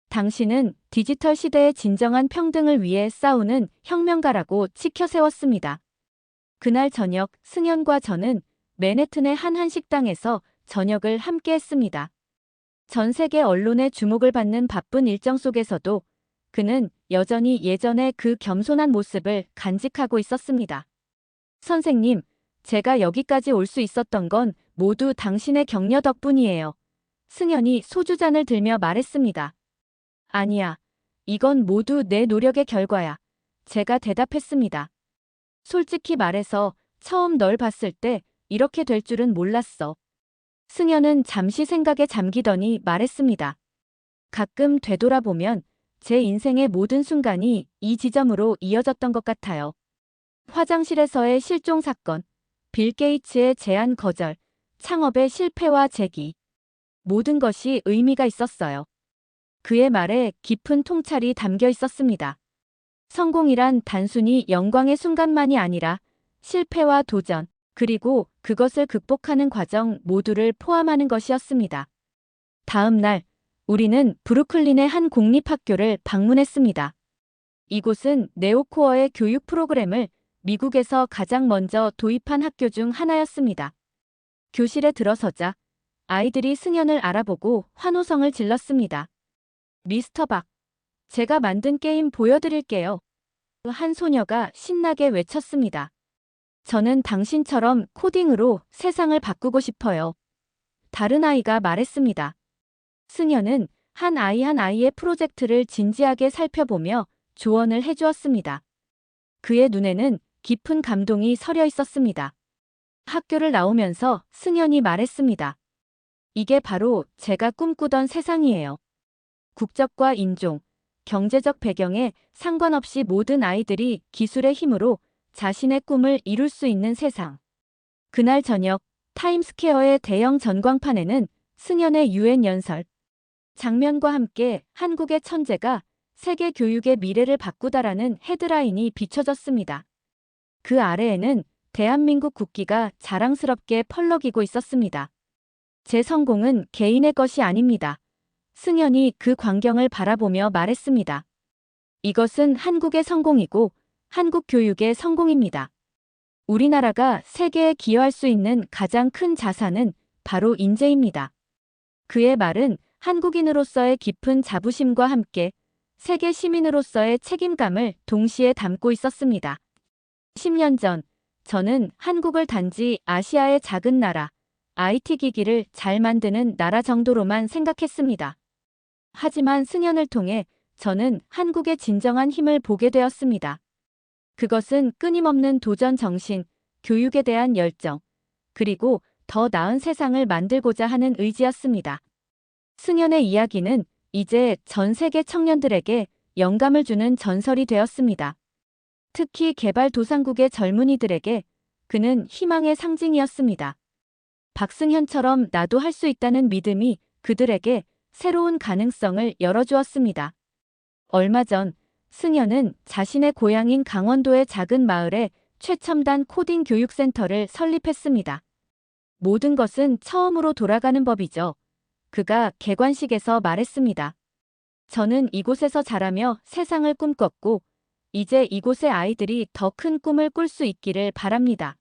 당신은 디지털 시대의 진정한 평등을 위해 싸우는 혁명가라고 치켜 세웠습니다. 그날 저녁 승현과 저는 맨해튼의 한 한식당에서 저녁을 함께 했습니다. 전 세계 언론의 주목을 받는 바쁜 일정 속에서도 그는 여전히 예전의 그 겸손한 모습을 간직하고 있었습니다. 선생님, 제가 여기까지 올 수 있었던 건 모두 당신의 격려 덕분이에요. 승현이 소주잔을 들며 말했습니다. 아니야. 이건 모두 내 노력의 결과야. 제가 대답했습니다. 솔직히 말해서 처음 널 봤을 때 이렇게 될 줄은 몰랐어. 승현은 잠시 생각에 잠기더니 말했습니다. 가끔 되돌아보면 제 인생의 모든 순간이 이 지점으로 이어졌던 것 같아요. 화장실에서의 실종 사건, 빌 게이츠의 제안 거절, 창업의 실패와 재기. 모든 것이 의미가 있었어요. 그의 말에 깊은 통찰이 담겨 있었습니다. 성공이란 단순히 영광의 순간만이 아니라 실패와 도전, 그리고 그것을 극복하는 과정 모두를 포함하는 것이었습니다. 다음 날, 우리는 브루클린의 한 공립학교를 방문했습니다. 이곳은 네오코어의 교육 프로그램을 미국에서 가장 먼저 도입한 학교 중 하나였습니다. 교실에 들어서자 아이들이 승현을 알아보고 환호성을 질렀습니다. 미스터 박, 제가 만든 게임 보여드릴게요. 한 소녀가 신나게 외쳤습니다. 저는 당신처럼 코딩으로 세상을 바꾸고 싶어요. 다른 아이가 말했습니다. 승현은 한 아이 한 아이의 프로젝트를 진지하게 살펴보며 조언을 해주었습니다. 그의 눈에는 깊은 감동이 서려 있었습니다. 학교를 나오면서 승연이 말했습니다. 이게 바로 제가 꿈꾸던 세상이에요. 국적과 인종, 경제적 배경에 상관없이 모든 아이들이 기술의 힘으로 자신의 꿈을 이룰 수 있는 세상. 그날 저녁 타임스퀘어의 대형 전광판에는 승연의 유엔 연설 장면과 함께 한국의 천재가 세계 교육의 미래를 바꾸다라는 헤드라인이 비춰졌습니다. 그 아래에는 대한민국 국기가 자랑스럽게 펄럭이고 있었습니다. 제 성공은 개인의 것이 아닙니다. 승연이 그 광경을 바라보며 말했습니다. 이것은 한국의 성공이고 한국 교육의 성공입니다. 우리나라가 세계에 기여할 수 있는 가장 큰 자산은 바로 인재입니다. 그의 말은 한국인으로서의 깊은 자부심과 함께 세계 시민으로서의 책임감을 동시에 담고 있었습니다. 10년 전, 저는 한국을 단지 아시아의 작은 나라, IT 기기를 잘 만드는 나라 정도로만 생각했습니다. 하지만 승연을 통해 저는 한국의 진정한 힘을 보게 되었습니다. 그것은 끊임없는 도전 정신, 교육에 대한 열정, 그리고 더 나은 세상을 만들고자 하는 의지였습니다. 승연의 이야기는 이제 전 세계 청년들에게 영감을 주는 전설이 되었습니다. 특히 개발도상국의 젊은이들에게 그는 희망의 상징이었습니다. 박승현처럼 나도 할 수 있다는 믿음이 그들에게 새로운 가능성을 열어주었습니다. 얼마 전 승현은 자신의 고향인 강원도의 작은 마을에 최첨단 코딩 교육센터를 설립했습니다. 모든 것은 처음으로 돌아가는 법이죠. 그가 개관식에서 말했습니다. 저는 이곳에서 자라며 세상을 꿈꿨고 이제 이곳의 아이들이 더 큰 꿈을 꿀 수 있기를 바랍니다.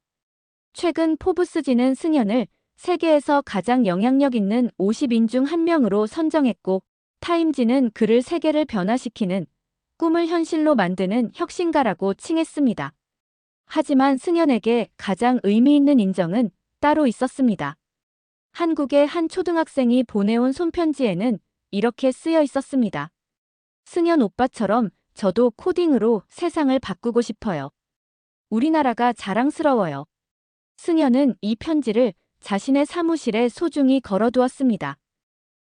최근 포브스지는 승현을 세계에서 가장 영향력 있는 50인 중 한 명으로 선정했고 타임지는 그를 세계를 변화시키는 꿈을 현실로 만드는 혁신가라고 칭했습니다. 하지만 승현에게 가장 의미 있는 인정은 따로 있었습니다. 한국의 한 초등학생이 보내온 손편지에는 이렇게 쓰여 있었습니다. 승현 오빠처럼 저도 코딩으로 세상을 바꾸고 싶어요. 우리나라가 자랑스러워요. 승현은 이 편지를 자신의 사무실에 소중히 걸어두었습니다.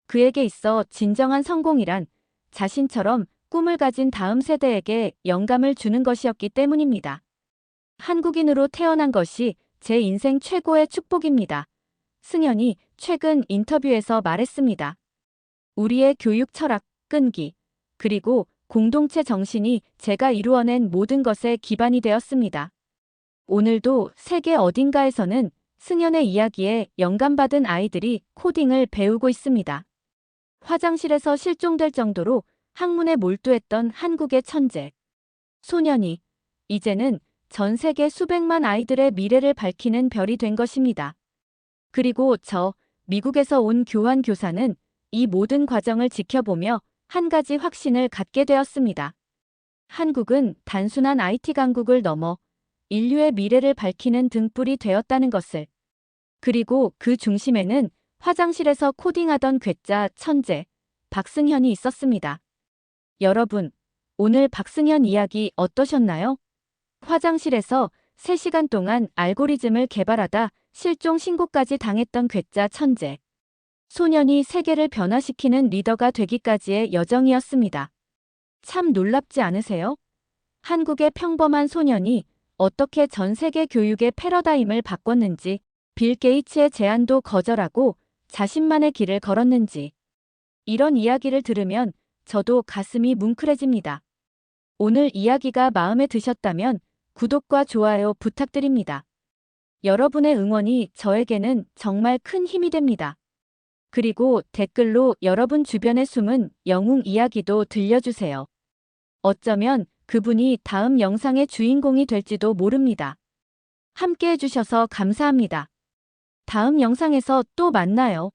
그에게 있어 진정한 성공이란 자신처럼 꿈을 가진 다음 세대에게 영감을 주는 것이었기 때문입니다. 한국인으로 태어난 것이 제 인생 최고의 축복입니다. 승현이 최근 인터뷰에서 말했습니다. 우리의 교육 철학, 끈기, 그리고 공동체 정신이 제가 이루어낸 모든 것의 기반이 되었습니다. 오늘도 세계 어딘가에서는 승현의 이야기에 영감받은 아이들이 코딩을 배우고 있습니다. 화장실에서 실종될 정도로 학문에 몰두했던 한국의 천재. 소년이 이제는 전 세계 수백만 아이들의 미래를 밝히는 별이 된 것입니다. 그리고 미국에서 온 교환 교사는 이 모든 과정을 지켜보며 한 가지 확신을 갖게 되었습니다. 한국은 단순한 IT 강국을 넘어 인류의 미래를 밝히는 등불이 되었다는 것을. 그리고 그 중심에는 화장실에서 코딩하던 괴짜 천재 박승현이 있었습니다. 여러분, 오늘 박승현 이야기 어떠셨나요? 화장실에서 3시간 동안 알고리즘을 개발하다 실종 신고까지 당했던 괴짜 천재. 소년이 세계를 변화시키는 리더가 되기까지의 여정이었습니다. 참 놀랍지 않으세요? 한국의 평범한 소년이 어떻게 전 세계 교육의 패러다임을 바꿨는지, 빌 게이츠의 제안도 거절하고 자신만의 길을 걸었는지. 이런 이야기를 들으면 저도 가슴이 뭉클해집니다. 오늘 이야기가 마음에 드셨다면 구독과 좋아요 부탁드립니다. 여러분의 응원이 저에게는 정말 큰 힘이 됩니다. 그리고 댓글로 여러분 주변의 숨은 영웅 이야기도 들려주세요. 어쩌면 그분이 다음 영상의 주인공이 될지도 모릅니다. 함께 해주셔서 감사합니다. 다음 영상에서 또 만나요.